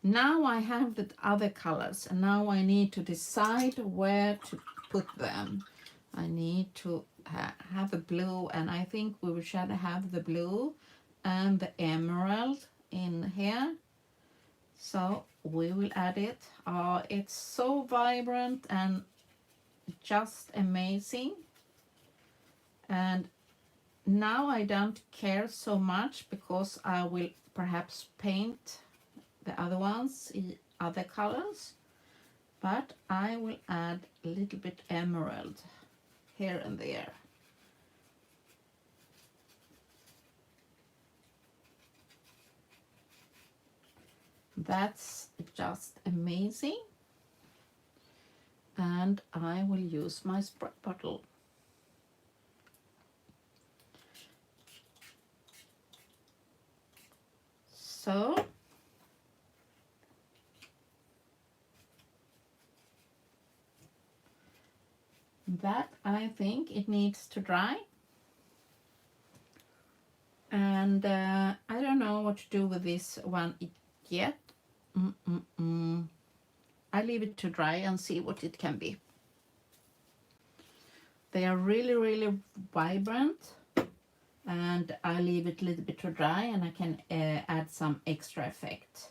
Now I have the other colors, and now I need to decide where to put them. I need to have a blue, and I think we should have the blue and the emerald in here. So we will add it. It's so vibrant and just amazing. And now I don't care so much, because I will perhaps paint the other ones in other colors, but I will add a little bit emerald here and there. That's just amazing. And I will use my spray bottle. So that, I think it needs to dry. And I don't know what to do with this one yet. I leave it to dry and see what it can be. They are really, really vibrant, and I leave it a little bit to dry, and I can add some extra effect.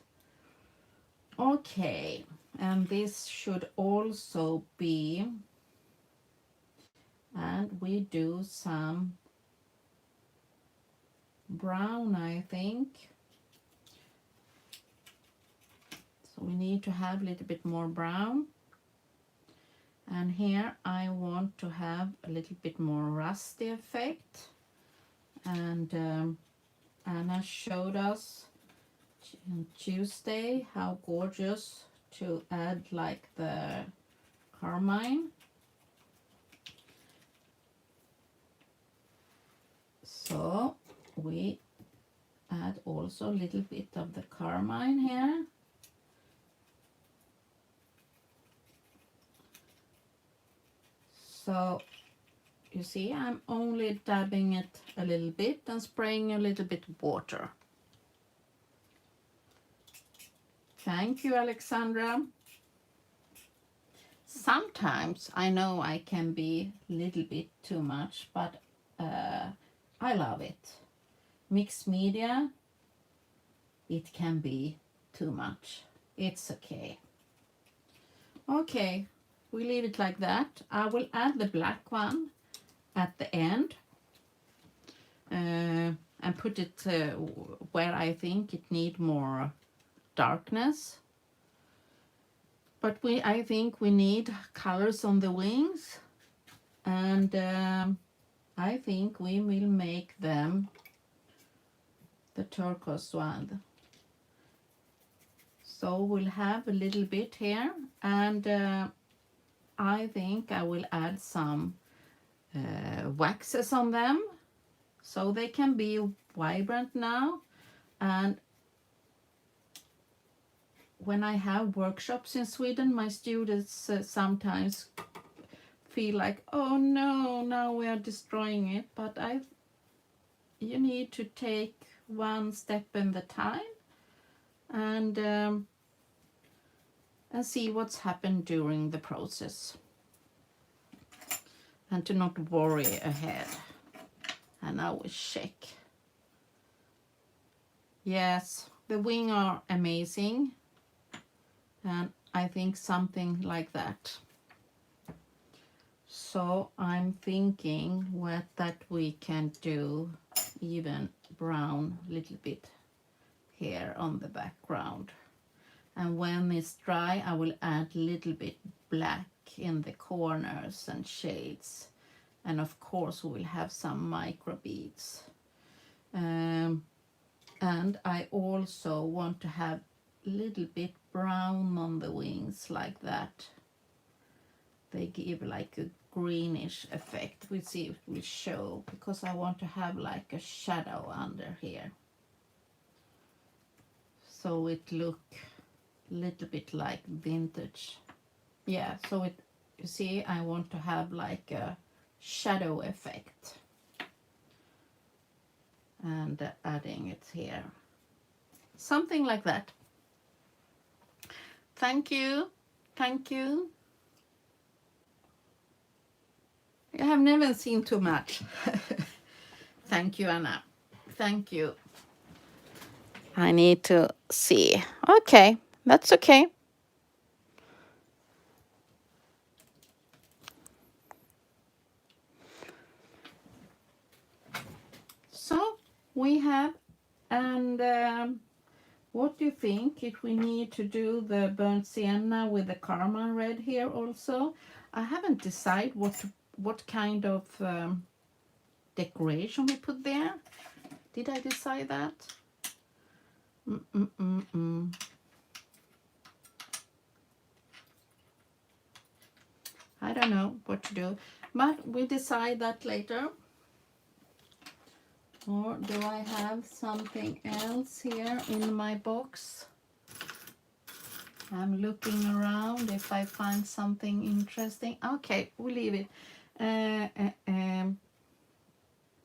Okay, and this should also be, and we do some brown, I think. So we need to have a little bit more brown. And here I want to have a little bit more rusty effect. And Anna showed us on Tuesday how gorgeous to add like the carmine. So we add also a little bit of the carmine here. So you see, I'm only dabbing it a little bit and spraying a little bit of water. Thank you, Alexandra. Sometimes I know I can be a little bit too much, but I love it. Mixed media, it can be too much. It's okay. Okay, we leave it like that. I will add the black one at the end and put it where I think it needs more darkness. But I think we need colors on the wings, and I think we will make them the turquoise one. So we'll have a little bit here, and I think I will add some waxes on them so they can be vibrant now. And when I have workshops in Sweden, my students sometimes feel like, oh no, now we are destroying it. But you need to take one step at a time and see what's happened during the process, and to not worry ahead. And I will check. Yes, the wings are amazing, and I think something like that. So I'm thinking that we can do even brown a little bit here on the background. And when it's dry, I will add a little bit black in the corners and shades. And of course, we will have some micro beads. And I also want to have a little bit brown on the wings like that. They give like a greenish effect. We'll see if we show, because I want to have like a shadow under here. So it look a little bit like vintage. Yeah, so you see, I want to have like a shadow effect. And adding it here. Something like that. Thank you. Thank you. I have never seen too much. Thank you, Anna. Thank you. I need to see. Okay, that's okay. So we have, and What do you think if we need to do the burnt sienna with the caramel red here also? I haven't decided what kind of decoration we put there. Did I decide that? I don't know what to do, but we decide that later. Or do I have something else here in my box? I'm looking around if I find something interesting. Okay, we'll leave it.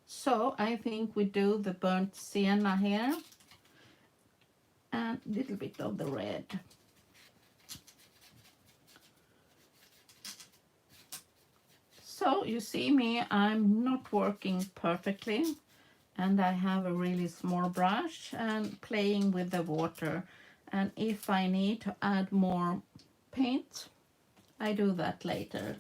So I think we do the burnt sienna here and a little bit of the red. So you see me, I'm not working perfectly, and I have a really small brush and playing with the water. And if I need to add more paint, I do that later,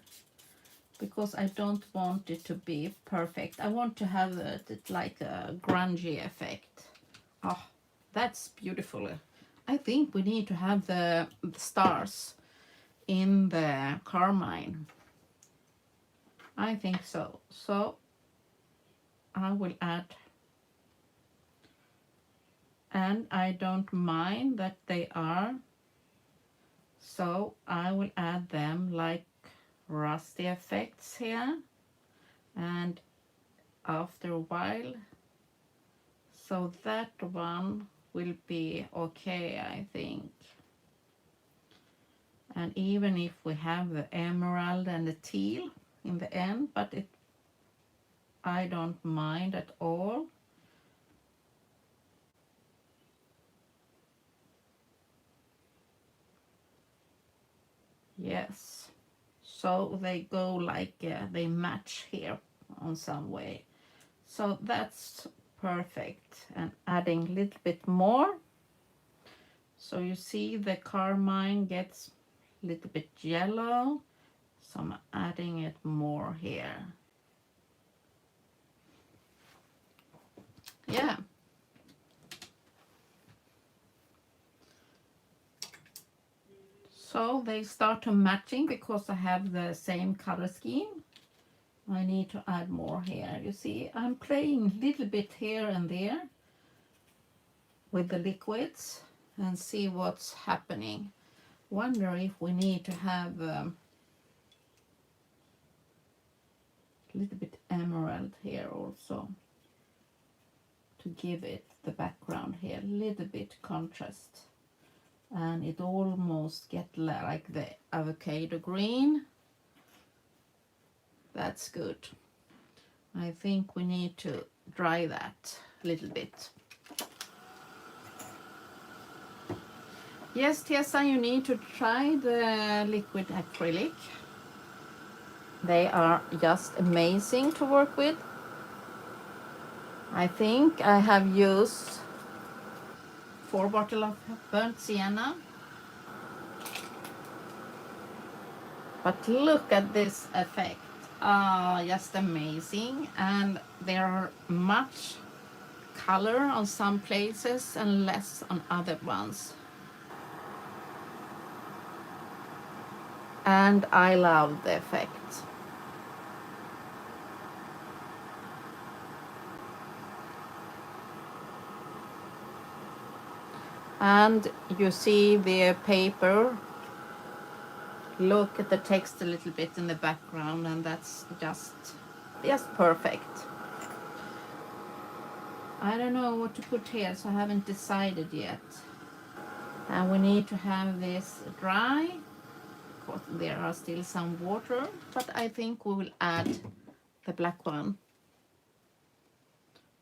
because I don't want it to be perfect. I want to have it like a grungy effect. Oh, that's beautiful. I think we need to have the stars in the carmine. I think so. So I will add, and I don't mind that they are, so I will add them like rusty effects here, and after a while, so that one will be okay, I think. And even if we have the emerald and the teal in the end, but I don't mind at all. Yes, so they go like they match here on some way. So that's perfect. And adding a little bit more. So you see the carmine gets a little bit yellow. So I'm adding it more here. Yeah. So they start to matching because I have the same color scheme. I need to add more here. You see, I'm playing a little bit here and there with the liquids and see what's happening. Wonder if we need to have a little bit emerald here also to give it the background here, a little bit contrast. And it almost get like the avocado green. That's good. I think we need to dry that a little bit. Yes, Tessa, you need to try the liquid acrylic. They are just amazing to work with. I think I have used 4 bottles of burnt sienna. But look at this effect. Just amazing. And there are much color on some places and less on other ones. And I love the effect. And you see the paper. Look at the text a little bit in the background, and that's just perfect. I don't know what to put here, so I haven't decided yet. And we need to have this dry, because there are still some water, but I think we will add the black one.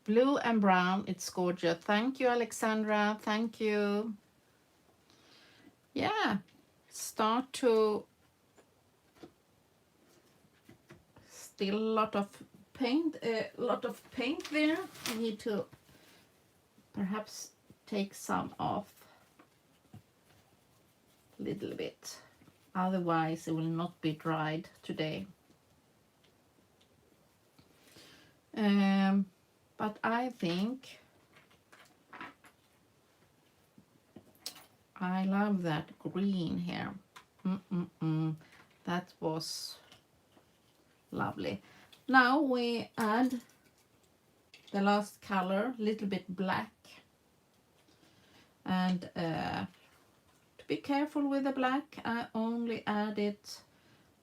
Blue and brown, it's gorgeous. Thank you, Alexandra. Thank you. Yeah, start to still a lot of paint there. I need to perhaps take some off a little bit, otherwise it will not be dried today. But I think I love that green here. That was lovely. Now we add the last color, a little bit black. And to be careful with the black, I only add it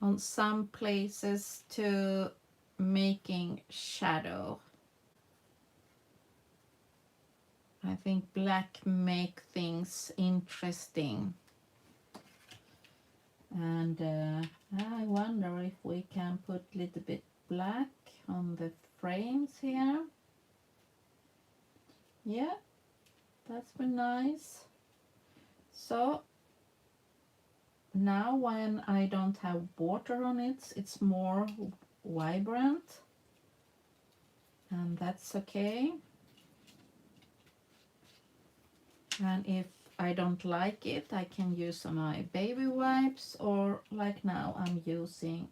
on some places to making shadow. I think black make things interesting. And I wonder if we can put a little bit black on the frames here. Yeah, that's been nice. So now when I don't have water on it, it's more vibrant, and that's okay. And if I don't like it, I can use my baby wipes, or like now I'm using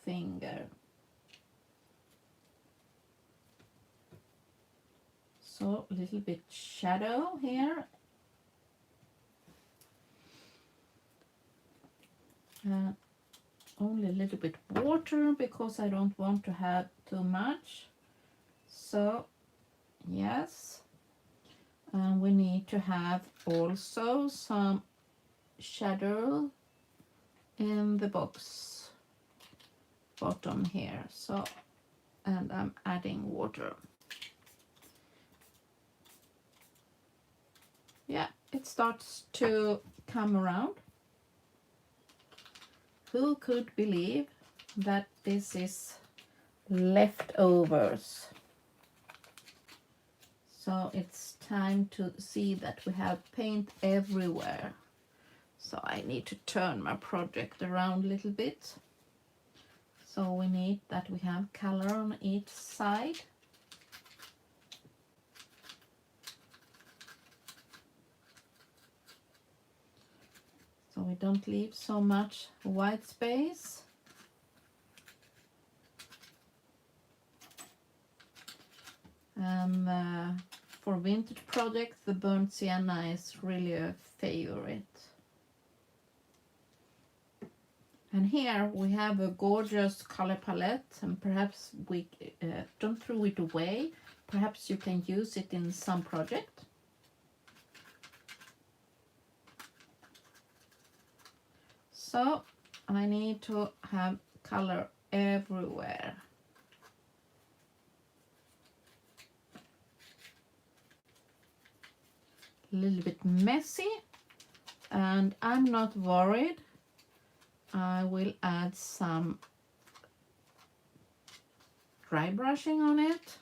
finger. So a little bit shadow here. Only a little bit water because I don't want to have too much. So yes. And we need to have also some shadow in the box bottom here. So, and I'm adding water. Yeah, it starts to come around. Who could believe that this is leftovers? So it's time to see that we have paint everywhere. So I need to turn my project around a little bit. So we need that we have color on each side. So we don't leave so much white space. And for vintage projects, the burnt sienna is really a favorite. And here we have a gorgeous color palette, and perhaps we don't throw it away. Perhaps you can use it in some project. So I need to have color everywhere. A little bit messy, and I'm not worried. I will add some dry brushing on it.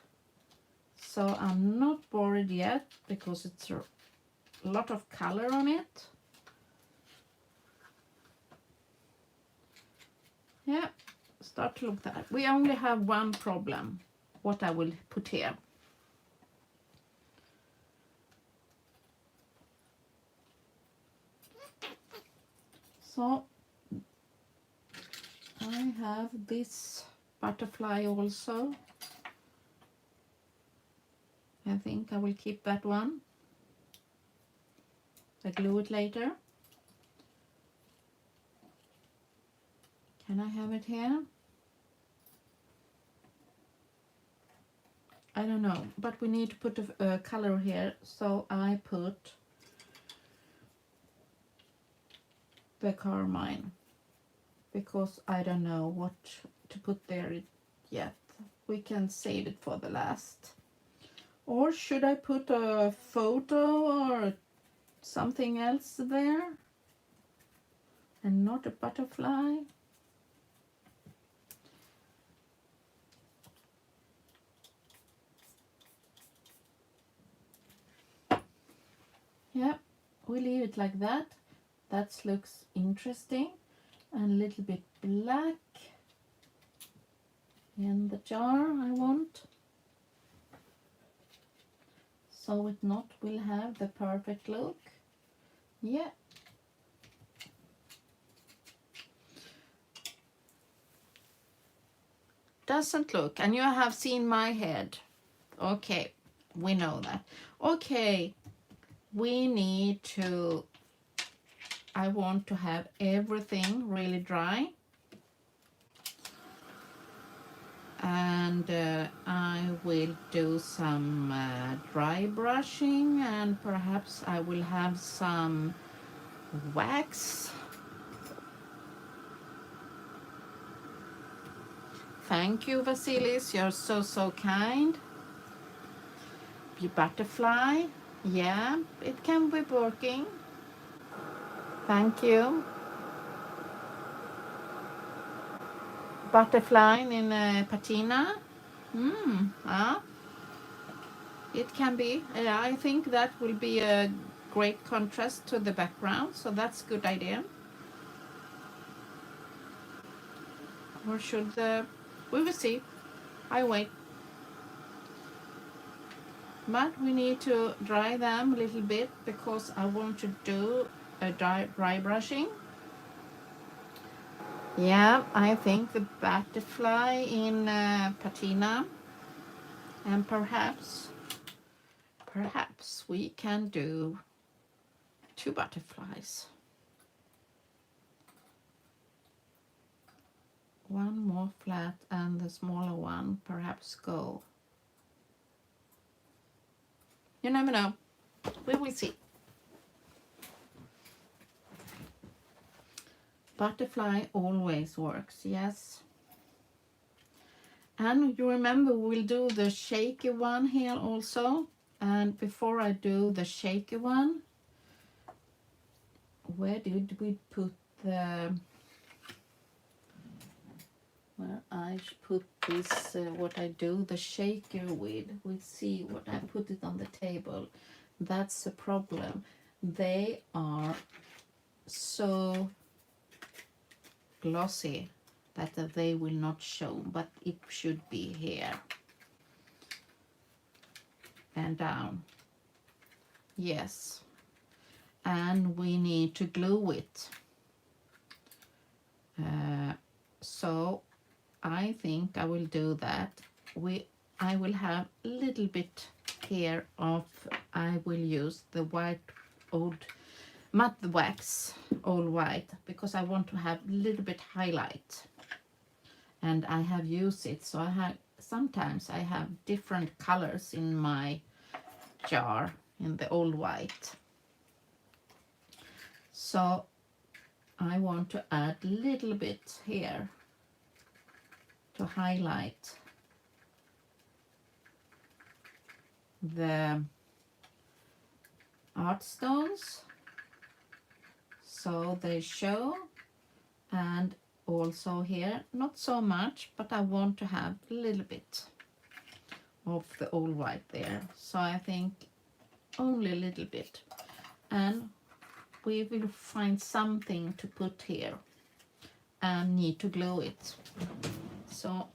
So I'm not worried yet because it's a lot of color on it. Yeah, start to look that. We only have one problem, what I will put here. So I have this butterfly also. I think I will keep that one. I glue it later. Can I have it here? I don't know, but we need to put a color here, so I put the carmine because I don't know what to put there yet. We can save it for the last. Or should I put a photo or something else there and not a butterfly? Yeah, we leave it like that. That looks interesting. And a little bit black in the jar I want. So it not will have the perfect look. Yeah. Doesn't look, and you have seen my head. Okay, we know that. Okay, we need to I want to have everything really dry. And I will do some dry brushing, and perhaps I will have some wax. Thank you, Vasilis, you're so kind. You butterfly, yeah, it can be working. Thank you. Butterfly in patina. It can be. I think that will be a great contrast to the background, so that's a good idea. Or should we will see. I wait. But we need to dry them a little bit because I want to do a dry brushing. Yeah, I think the butterfly in patina, and perhaps we can do 2 butterflies. One more flat and the smaller one perhaps go. You never know. We will see. Butterfly always works, yes. And you remember we'll do the shaky one here also. And before I do the shaky one, where did we put the... Well, I put this, what I do the shaker with. We'll see what I put it on the table. That's the problem. They are so glossy that they will not show, but it should be here and down. Yes, and we need to glue it. So I think I will do that. I will have a little bit here of, I will use the white old matte wax, all white, because I want to have a little bit highlight. And I have used it, so sometimes I have different colors in my jar in the old white. So I want to add a little bit here to highlight the art stones so they show, and also here not so much, but I want to have a little bit of the old white there, so I think only a little bit, and we will find something to put here and need to glue it. So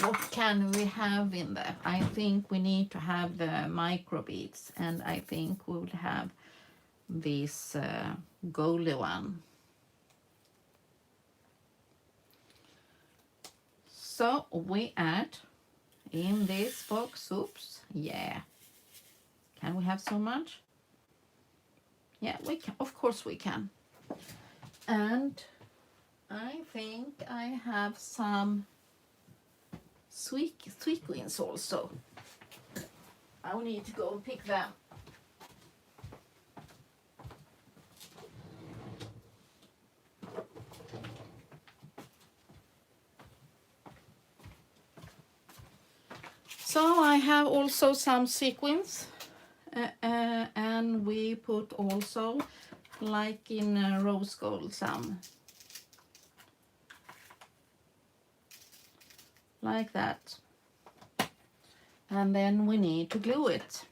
what can we have in there? I think we need to have the micro beads, and I think we will have this goldy one. So we add in this box, oops, yeah. Can we have so much? Yeah, we can, of course we can. And I think I have some sequins also. I will need to go and pick them. So I have also some sequins, and we put also, like in rose gold, some like that, and then we need to glue it.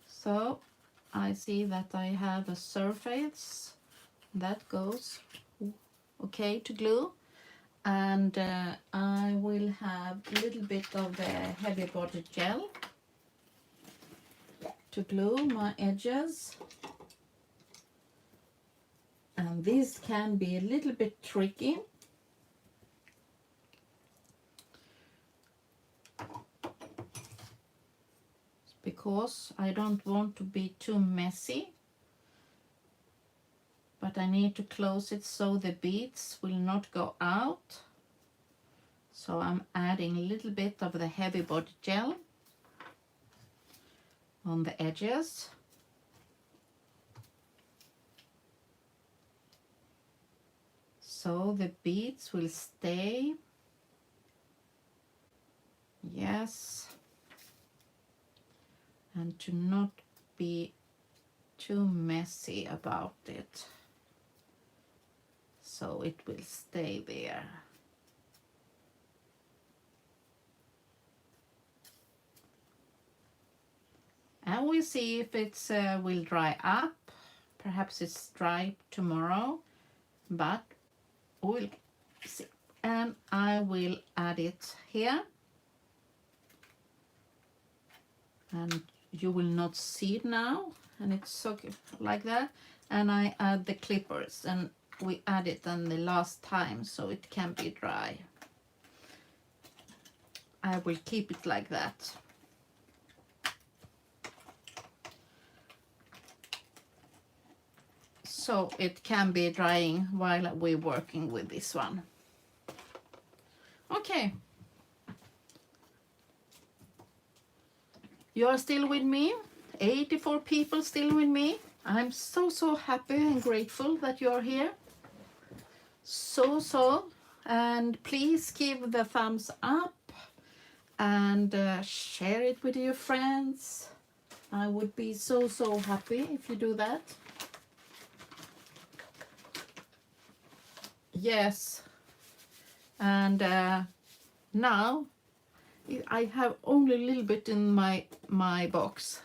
So I see that I have a surface that goes okay to glue, and I will have a little bit of the heavy body gel to glue my edges. And this can be a little bit tricky. because I don't want to be too messy, but I need to close it so the beads will not go out. So I'm adding a little bit of the heavy body gel on the edges. So the beads will stay. Yes. And to not be too messy about it. So it will stay there. And we'll see if it will dry up. Perhaps it's dry tomorrow, but we'll see. And I will add it here. And you will not see it now. And it's so like that. And I add the clippers. And we add it on the last time so it can be dry. I will keep it like that. So it can be drying while we're working with this one. Okay. You are still with me? 84 people still with me. I'm so happy and grateful that you're here. So. And please give the thumbs up and share it with your friends. I would be so happy if you do that. Yes. And now I have only a little bit in my box.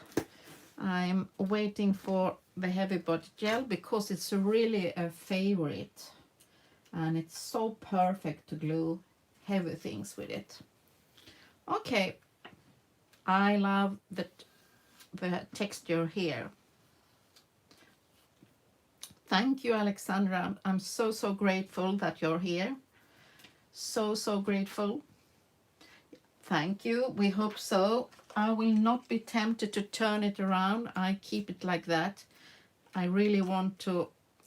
I'm waiting for the heavy body gel because it's really a favorite. And it's so perfect to glue heavy things with it. Okay. I love the texture here. Thank you, Alexandra. I'm so grateful that you're here. So grateful. Thank you. We hope so. I will not be tempted to turn it around. I keep it like that. I really want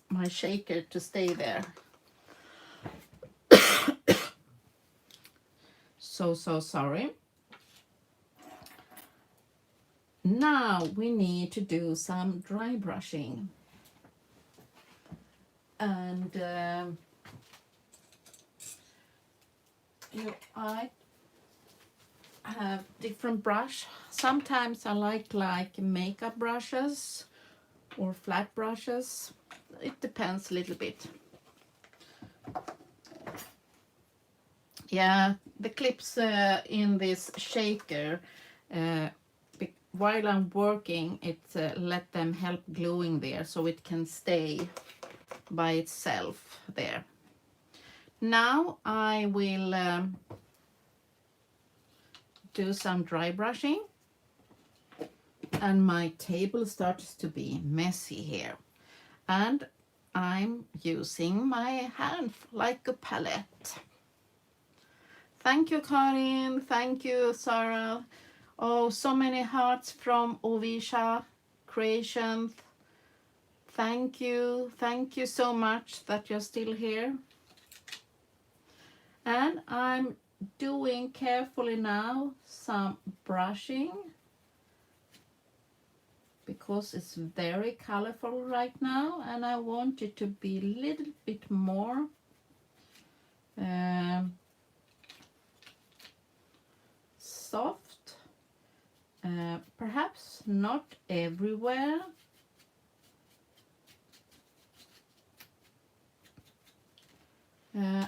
my shaker to stay there. So sorry. Now we need to do some dry brushing. And I have different brush. Sometimes I like makeup brushes or flat brushes. It depends a little bit. Yeah, the clips in this shaker, while I'm working, it let them help gluing there so it can stay by itself there. Now I will do some dry brushing, and my table starts to be messy here, and I'm using my hand like a palette. Thank you, Karin. Thank you, Sarah. Oh, so many hearts from Ovisha Creations. Thank you so much that you're still here. And I'm doing carefully now some brushing because it's very colorful right now, and I want it to be a little bit more soft, perhaps not everywhere.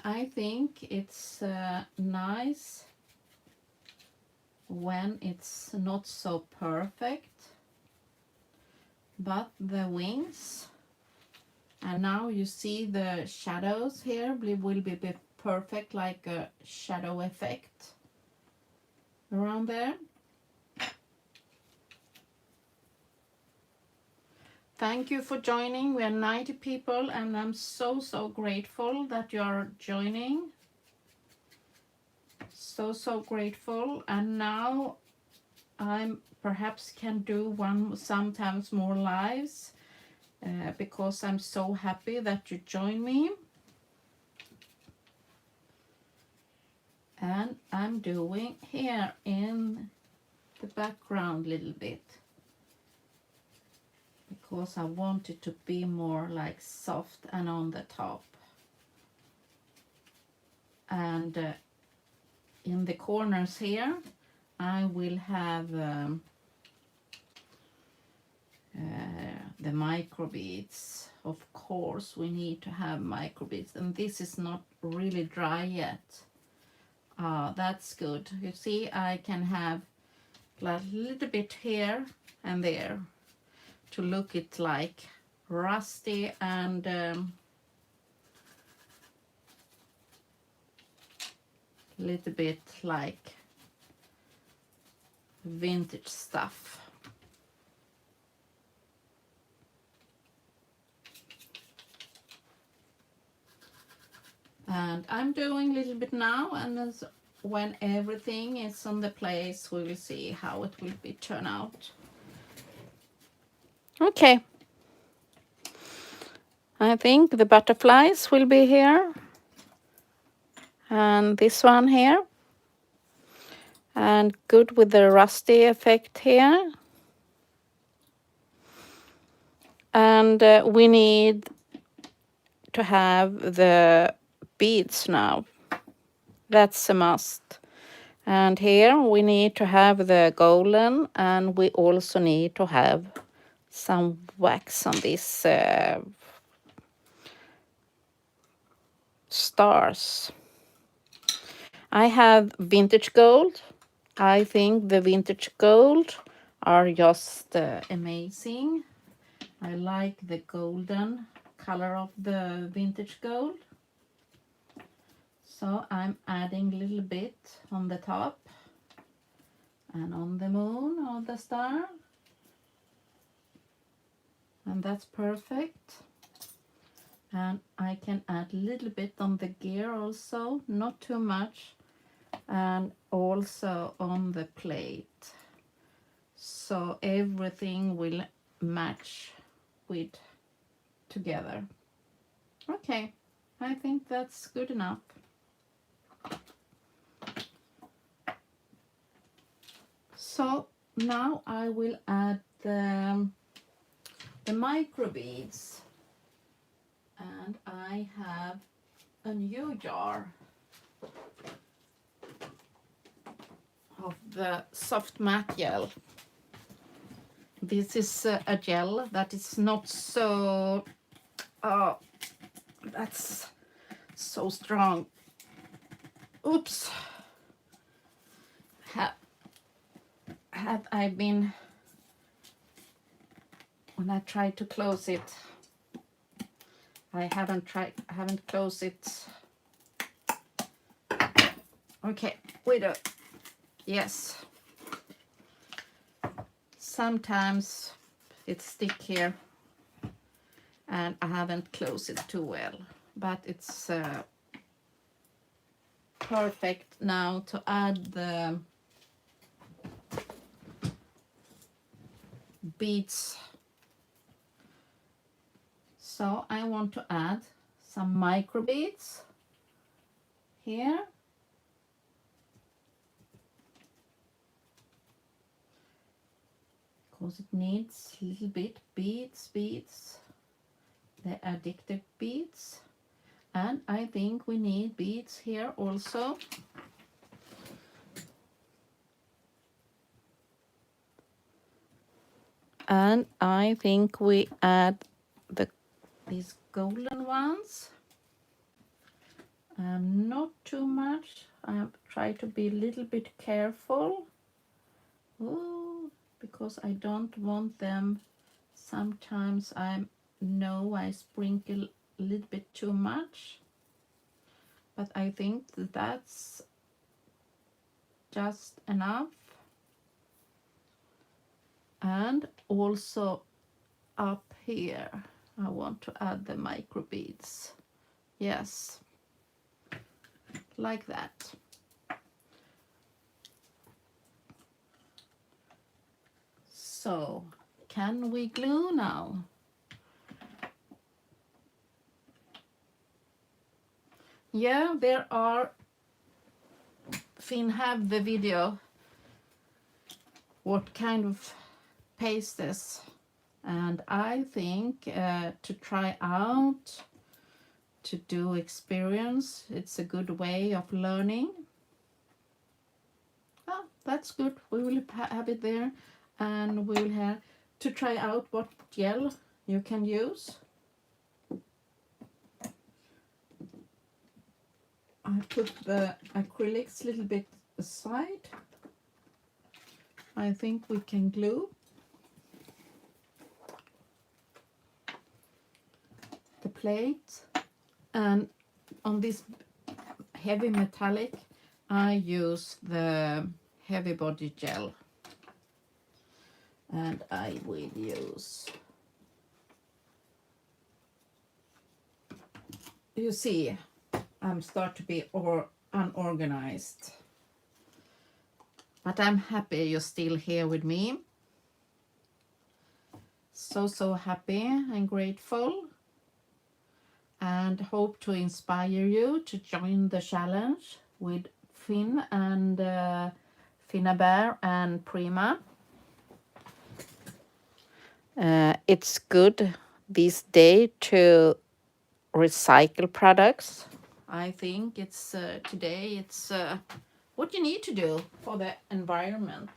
I think it's nice when it's not so perfect, but the wings, and now you see the shadows here will be perfect, like a shadow effect around there. Thank you for joining. We are 90 people, and I'm so grateful that you are joining. So grateful. And now I perhaps can do sometimes more lives because I'm so happy that you join me. And I'm doing here in the background a little bit because I want it to be more like soft and on the top. And in the corners here I will have the microbeads. Of course we need to have microbeads, and this is not really dry yet. That's good. You see, I can have a little bit here and there to look it like rusty and little bit like vintage stuff. And I'm doing a little bit now, and when everything is on the place we will see how it will be turn out. Okay, I think the butterflies will be here, and this one here, and good with the rusty effect here. And we need to have the beads now. That's a must. And here we need to have the golden, and we also need to have some wax on these stars. I have vintage gold. I think the vintage gold are just amazing. I like the golden color of the vintage gold. So I'm adding a little bit on the top and on the moon or the star. And that's perfect. And I can add a little bit on the gear also, not too much, and also on the plate. So everything will match with together. Okay, I think that's good enough. So now I will add the microbeads, and I have a new jar of the soft matte gel. This is a gel that is not so that's so strong. Oops. Had I been, when I tried to close it, I haven't closed it. Okay, wait a, yes. Sometimes it stick here and I haven't closed it too well, but it's perfect now to add the beads. So I want to add some micro beads here. Because it needs a little bit beads, the addictive beads. And I think we need beads here also. And I think we add these golden ones. Not too much. I try to be a little bit careful. Oh, because I don't want them. Sometimes I know I sprinkle a little bit too much. But I think that's just enough. And also up here I want to add the micro beads. Yes, like that. So, can we glue now? Yeah, there are, Finn have the video, what kind of pastes, and I think to try out, to do experience, it's a good way of learning. Oh, that's good. We will have it there, and we will have to try out what gel you can use. I put the acrylics a little bit aside. I think we can glue the plate, and on this heavy metallic I use the heavy body gel, and I will use, you see, I'm start to be unorganized, but I'm happy you're still here with me. So happy and grateful, and hope to inspire you to join the challenge with Finn and Finnabair and Prima. It's good this day to recycle products. I think it's today it's what you need to do for the environment.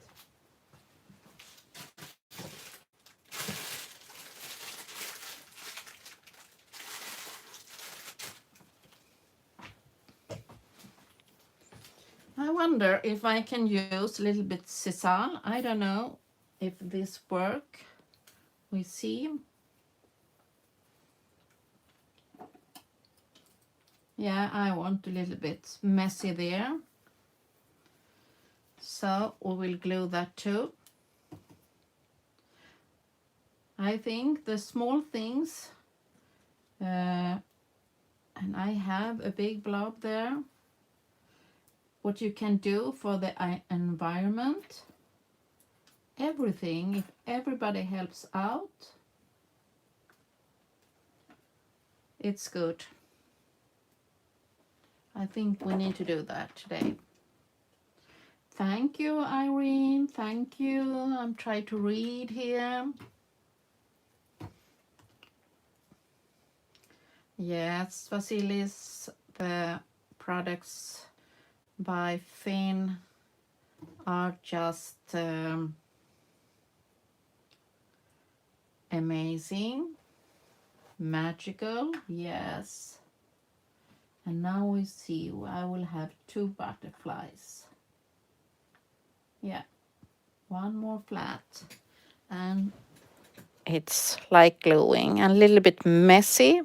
I wonder if I can use a little bit sisal. I don't know if this work. We see. Yeah, I want a little bit messy there. So we will glue that too. I think the small things, and I have a big blob there, what you can do for the environment, everything, if everybody helps out, it's good. I think we need to do that today. Thank you, Irene. Thank you. I'm trying to read here. Yes, Vasilis, the products by Finn are just amazing, magical, yes. And now we see, I will have 2 butterflies. Yeah, 1 more flat, and it's like gluing, and a little bit messy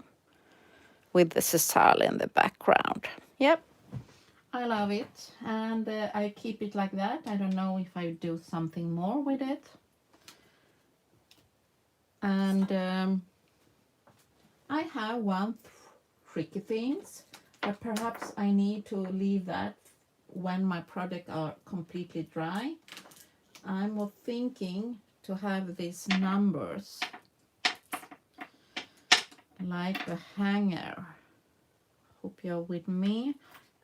with the sisal in the background. Yep, I love it, and I keep it like that. I don't know if I do something more with it. And I have one tricky things, but perhaps I need to leave that when my products are completely dry. I'm thinking to have these numbers like a hanger. Hope you're with me,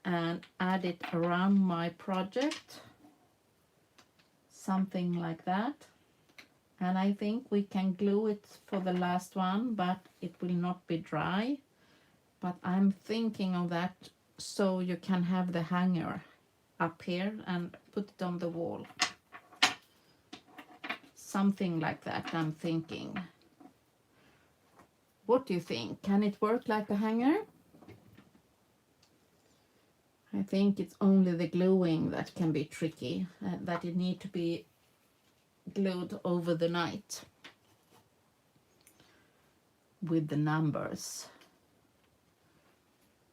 and add it around my project, something like that. And I think we can glue it for the last one, but it will not be dry. But I'm thinking of that, so you can have the hanger up here and put it on the wall. Something like that, I'm thinking. What do you think? Can it work like a hanger? I think it's only the gluing that can be tricky, that it need to be glued over the night with the numbers.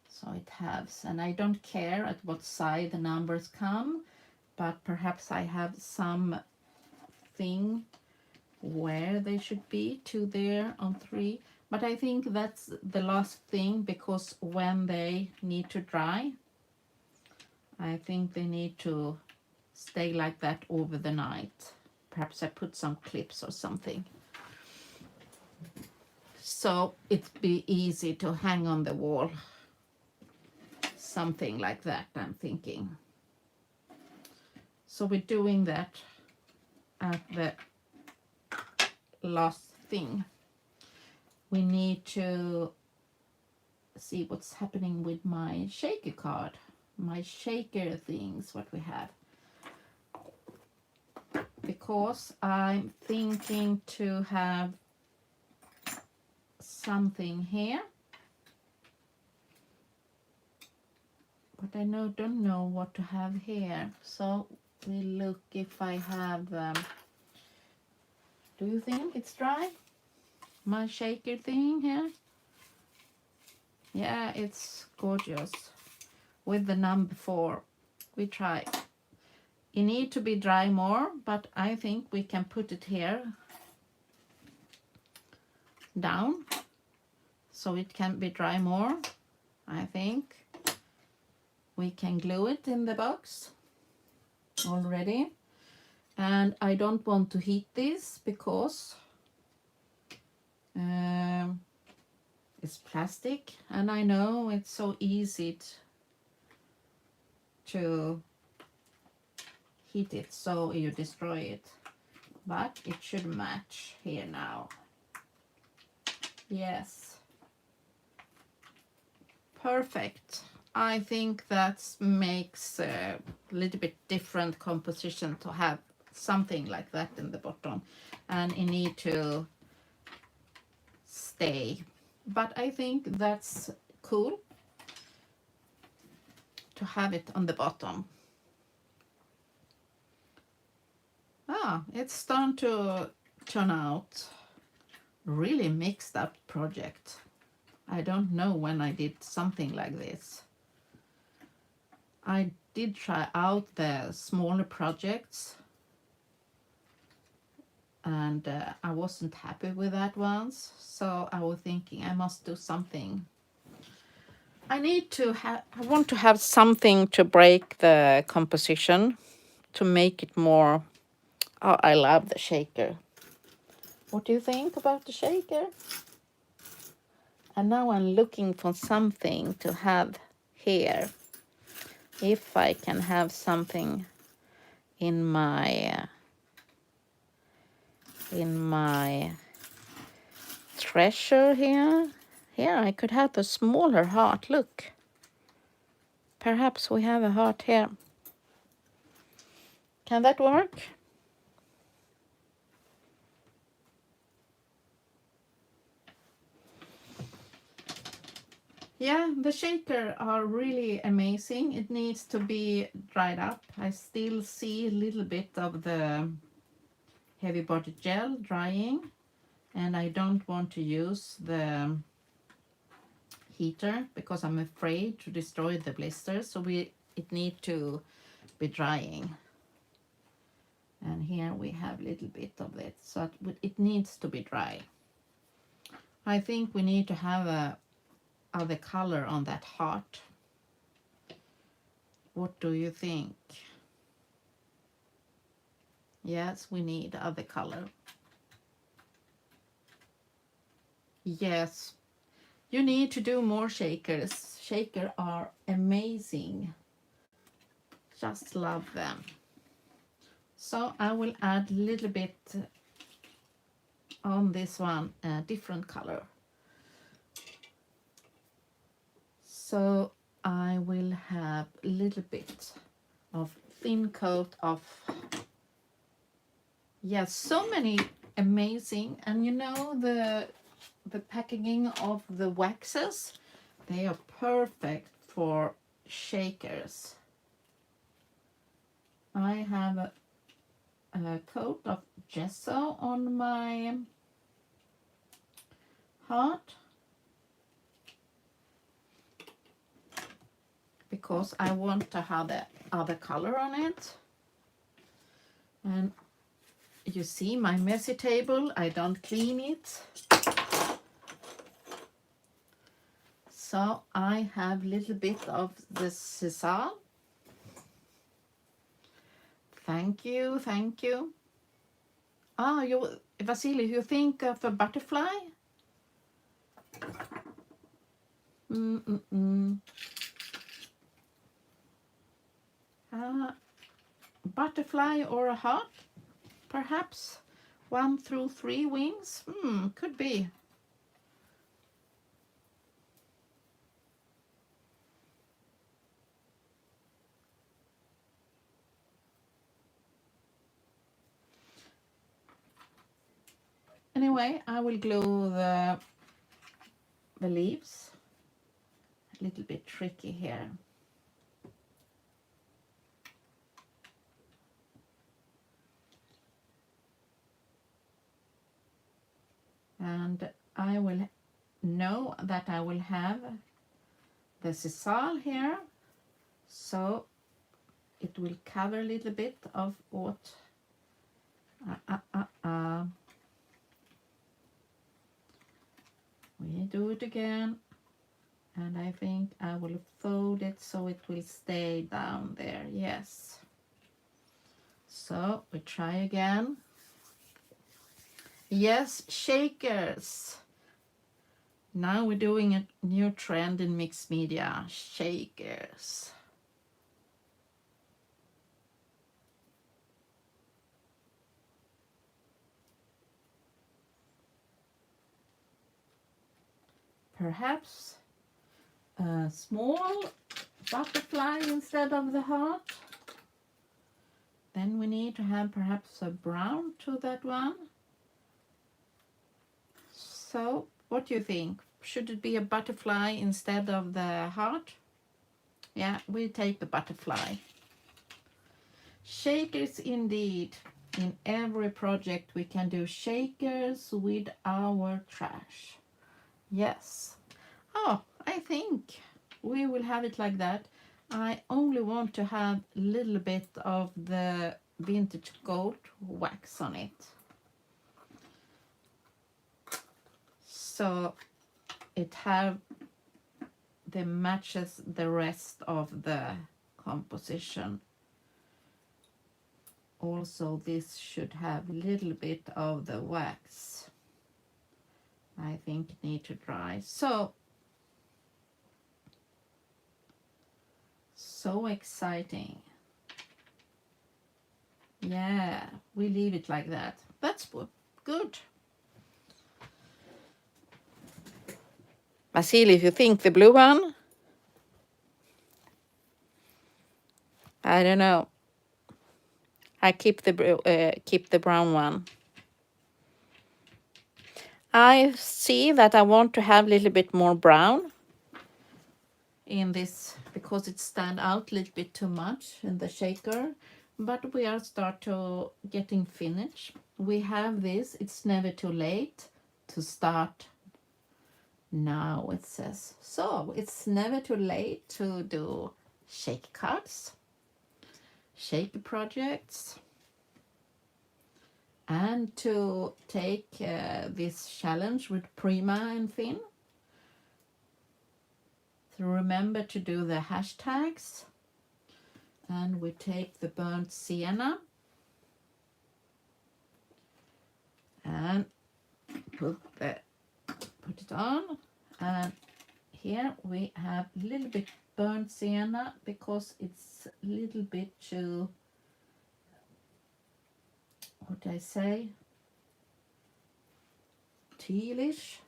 So it has, and I don't care at what side the numbers come, but perhaps I have some thing where they should be, 2 there on 3. But I think that's the last thing, because when they need to dry, I think they need to stay like that over the night. Perhaps I put some clips or something. So it'd be easy to hang on the wall. Something like that, I'm thinking. So we're doing that at the last thing. We need to see what's happening with my shaker card. My shaker things, what we have. Because I'm thinking to have something here. But I don't know what to have here. So we look if I have... do you think it's dry? My shaker thing here? Yeah, it's gorgeous. With the number 4. We try. It need to be dry more, but I think we can put it here down so it can be dry more. I think we can glue it in the box already. And I don't want to heat this because it's plastic, and I know it's so easy to heat it so you destroy it, but it should match here now. Yes, perfect. I think that makes a little bit different composition to have something like that in the bottom, and it need to stay. But I think that's cool to have it on the bottom. It's starting to turn out really mixed up project. I don't know when I did something like this. I did try out the smaller projects, and I wasn't happy with that once, so I was thinking I must do something. I want to have something to break the composition, to make it more... Oh, I love the shaker. What do you think about the shaker? And now I'm looking for something to have here. If I can have something in my treasure here. Here I could have a smaller heart. Look. Perhaps we have a heart here. Can that work? Yeah, the shaker are really amazing. It needs to be dried up. I still see a little bit of the heavy body gel drying, and I don't want to use the heater because I'm afraid to destroy the blisters, so it needs to be drying. And here we have a little bit of it, so it needs to be dry. I think we need to have a other color on that heart. What do you think? Yes, we need other color. Yes, you need to do more shakers. Shakers are amazing. Just love them. So I will add a little bit on this one, a different color. So I will have a little bit of thin coat of... Yes, so many amazing. And you know the packaging of the waxes, they are perfect for shakers. I have a coat of gesso on my heart because I want to have the other color on it. And you see my messy table, I don't clean it. So I have a little bit of the sisal. Thank you, thank you. Vasily, you think of a butterfly? Butterfly or a heart, perhaps? 1 through 3 wings? Could be. Anyway, I will glue the leaves. A little bit tricky here. And I will know that I will have the sisal here, so it will cover a little bit of what we do it again, and I think I will fold it so it will stay down there. Yes, so we try again. Yes, shakers. Now we're doing a new trend in mixed media, shakers. Perhaps a small butterfly instead of the heart. Then we need to have perhaps a brown to that one. So what do you think? Should it be a butterfly instead of the heart? Yeah, we take the butterfly. Shakers indeed. In every project we can do shakers with our trash. Yes. Oh, I think we will have it like that. I only want to have a little bit of the vintage gold wax on it. So it matches the rest of the composition. Also, this should have a little bit of the wax. I think need to dry. So exciting. Yeah, we leave it like that. That's good. Vasily, if you think the blue one, I don't know. I keep the brown one. I see that I want to have a little bit more brown in this because it stands out a little bit too much in the shaker. But we are start to getting finished. We have this. It's never too late to start. Now it says so. It's never too late to do shake cards, shake projects, and to take this challenge with Prima and Finn. So remember to do the hashtags, and we take the burnt sienna and put it on, and here we have a little bit burnt sienna because it's a little bit too, what I say, tealish,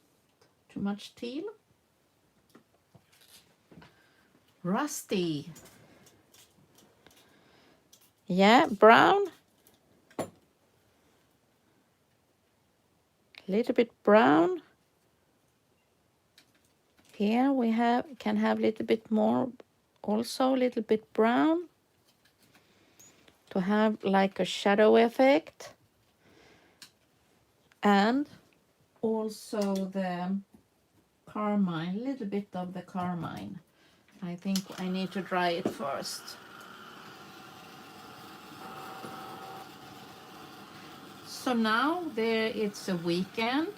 too much teal. Rusty. Yeah, brown. Little bit brown. Here we can have a little bit more, also a little bit brown, to have like a shadow effect. And also the carmine, a little bit of the carmine. I think I need to dry it first. So now it's a weekend.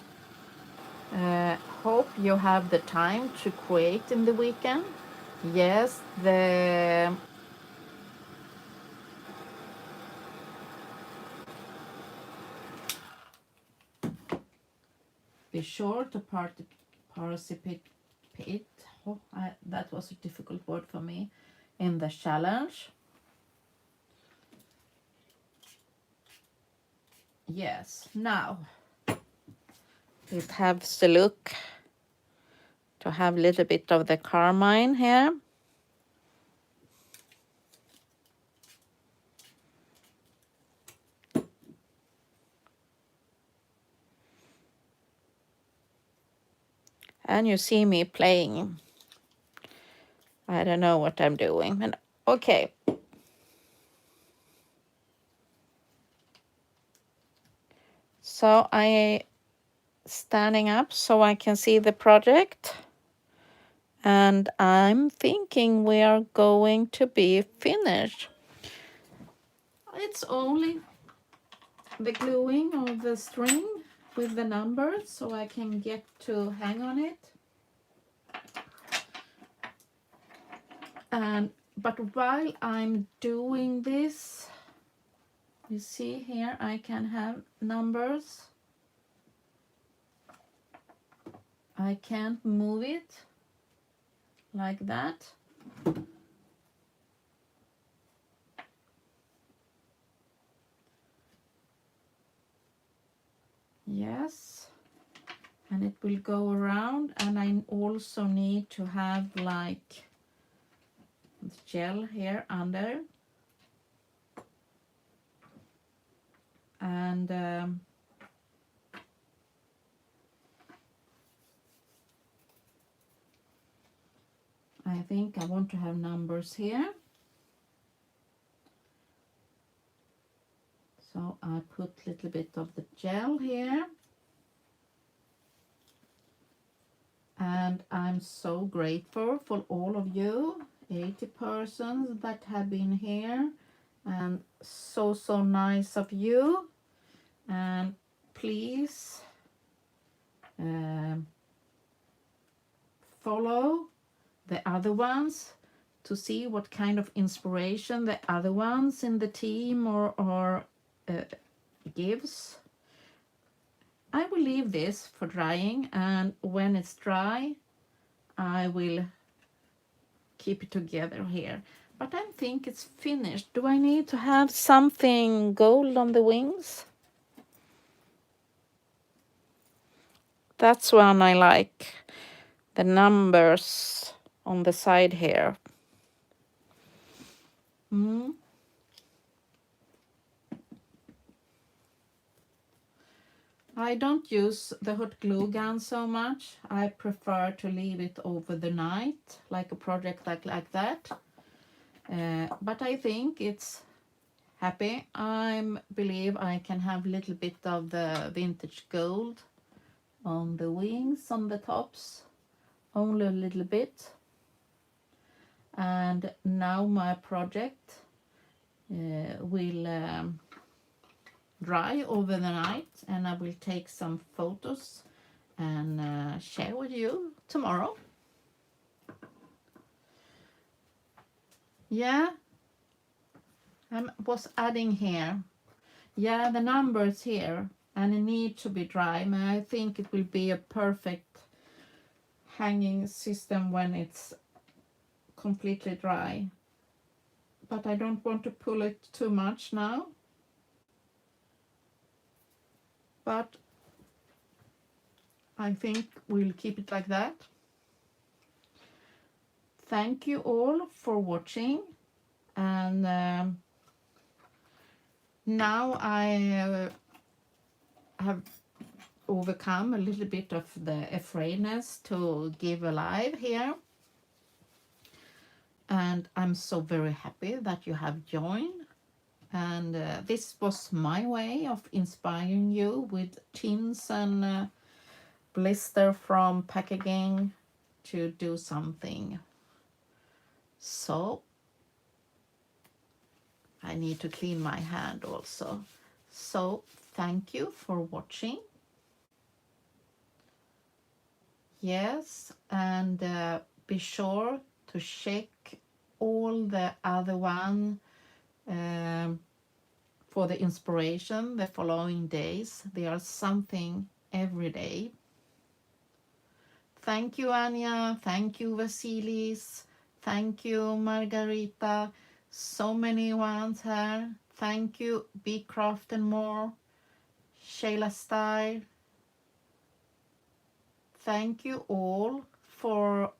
Hope you have the time to create in the weekend. Yes, Be sure to participate. Oh, that was a difficult word for me. In the challenge. Yes, now it has the look to have a little bit of the carmine here. And you see me playing. I don't know what I'm doing. And okay. So I standing up so I can see the project. And I'm thinking we are going to be finished. It's only the gluing of the string with the numbers so I can get to hang on it. But while I'm doing this, you see here I can have numbers. I can't move it like that. Yes, and it will go around, and I also need to have like gel here under, and I think I want to have numbers here. So I put a little bit of the gel here. And I'm so grateful for all of you, 80 persons that have been here. And so nice of you. And please follow the other ones to see what kind of inspiration the other ones in the team or gives. I will leave this for drying, and when it's dry I will keep it together here. But I think it's finished. Do I need to have something gold on the wings? That's one I like. The numbers on the side here. I don't use the hot glue gun so much. I prefer to leave it over the night, like a project like that. But I think it's happy. I believe I can have a little bit of the vintage gold on the wings, on the tops, only a little bit. And now my project will dry over the night, and I will take some photos and share with you tomorrow. Yeah, I was adding here. Yeah, the numbers here, and it need to be dry. I think it will be a perfect hanging system when it's completely dry. But I don't want to pull it too much now. But I think we'll keep it like that. Thank you all for watching, and now I have overcome a little bit of the afraidness to give a live here, and I'm so very happy that you have joined. And this was my way of inspiring you with tins and blister from packaging to do something. So I need to clean my hand also. So thank you for watching. Yes, and be sure to check all the other one for the inspiration the following days. There are something every day. Thank you, Anya. Thank you, Vasilis. Thank you, Margarita. So many ones here. Thank you, Be Craft and More. Shayla Style. Thank you all for,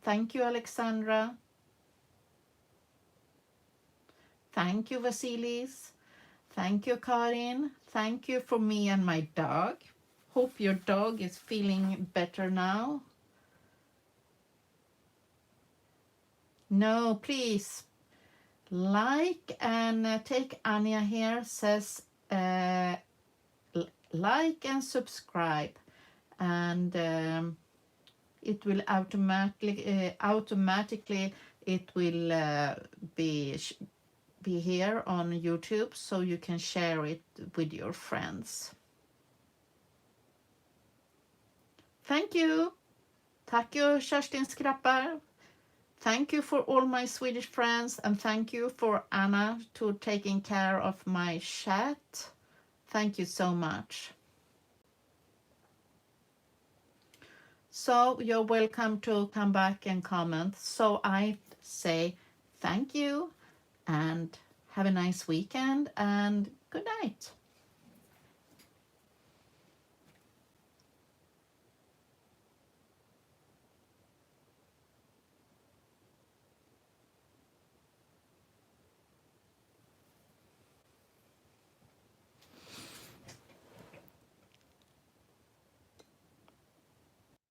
thank you, Alexandra. Thank you, Vasilis. Thank you, Karin. Thank you for me and my dog. Hope your dog is feeling better now. No, please. Like and take Anya here says like and subscribe, and it will automatically it will be here on YouTube, so you can share it with your friends. Thank you. Tack you, Kerstin Skrappar. Thank you for all my Swedish friends, and thank you for Anna to taking care of my chat. Thank you so much. So you're welcome to come back and comment. So I say thank you and have a nice weekend and good night.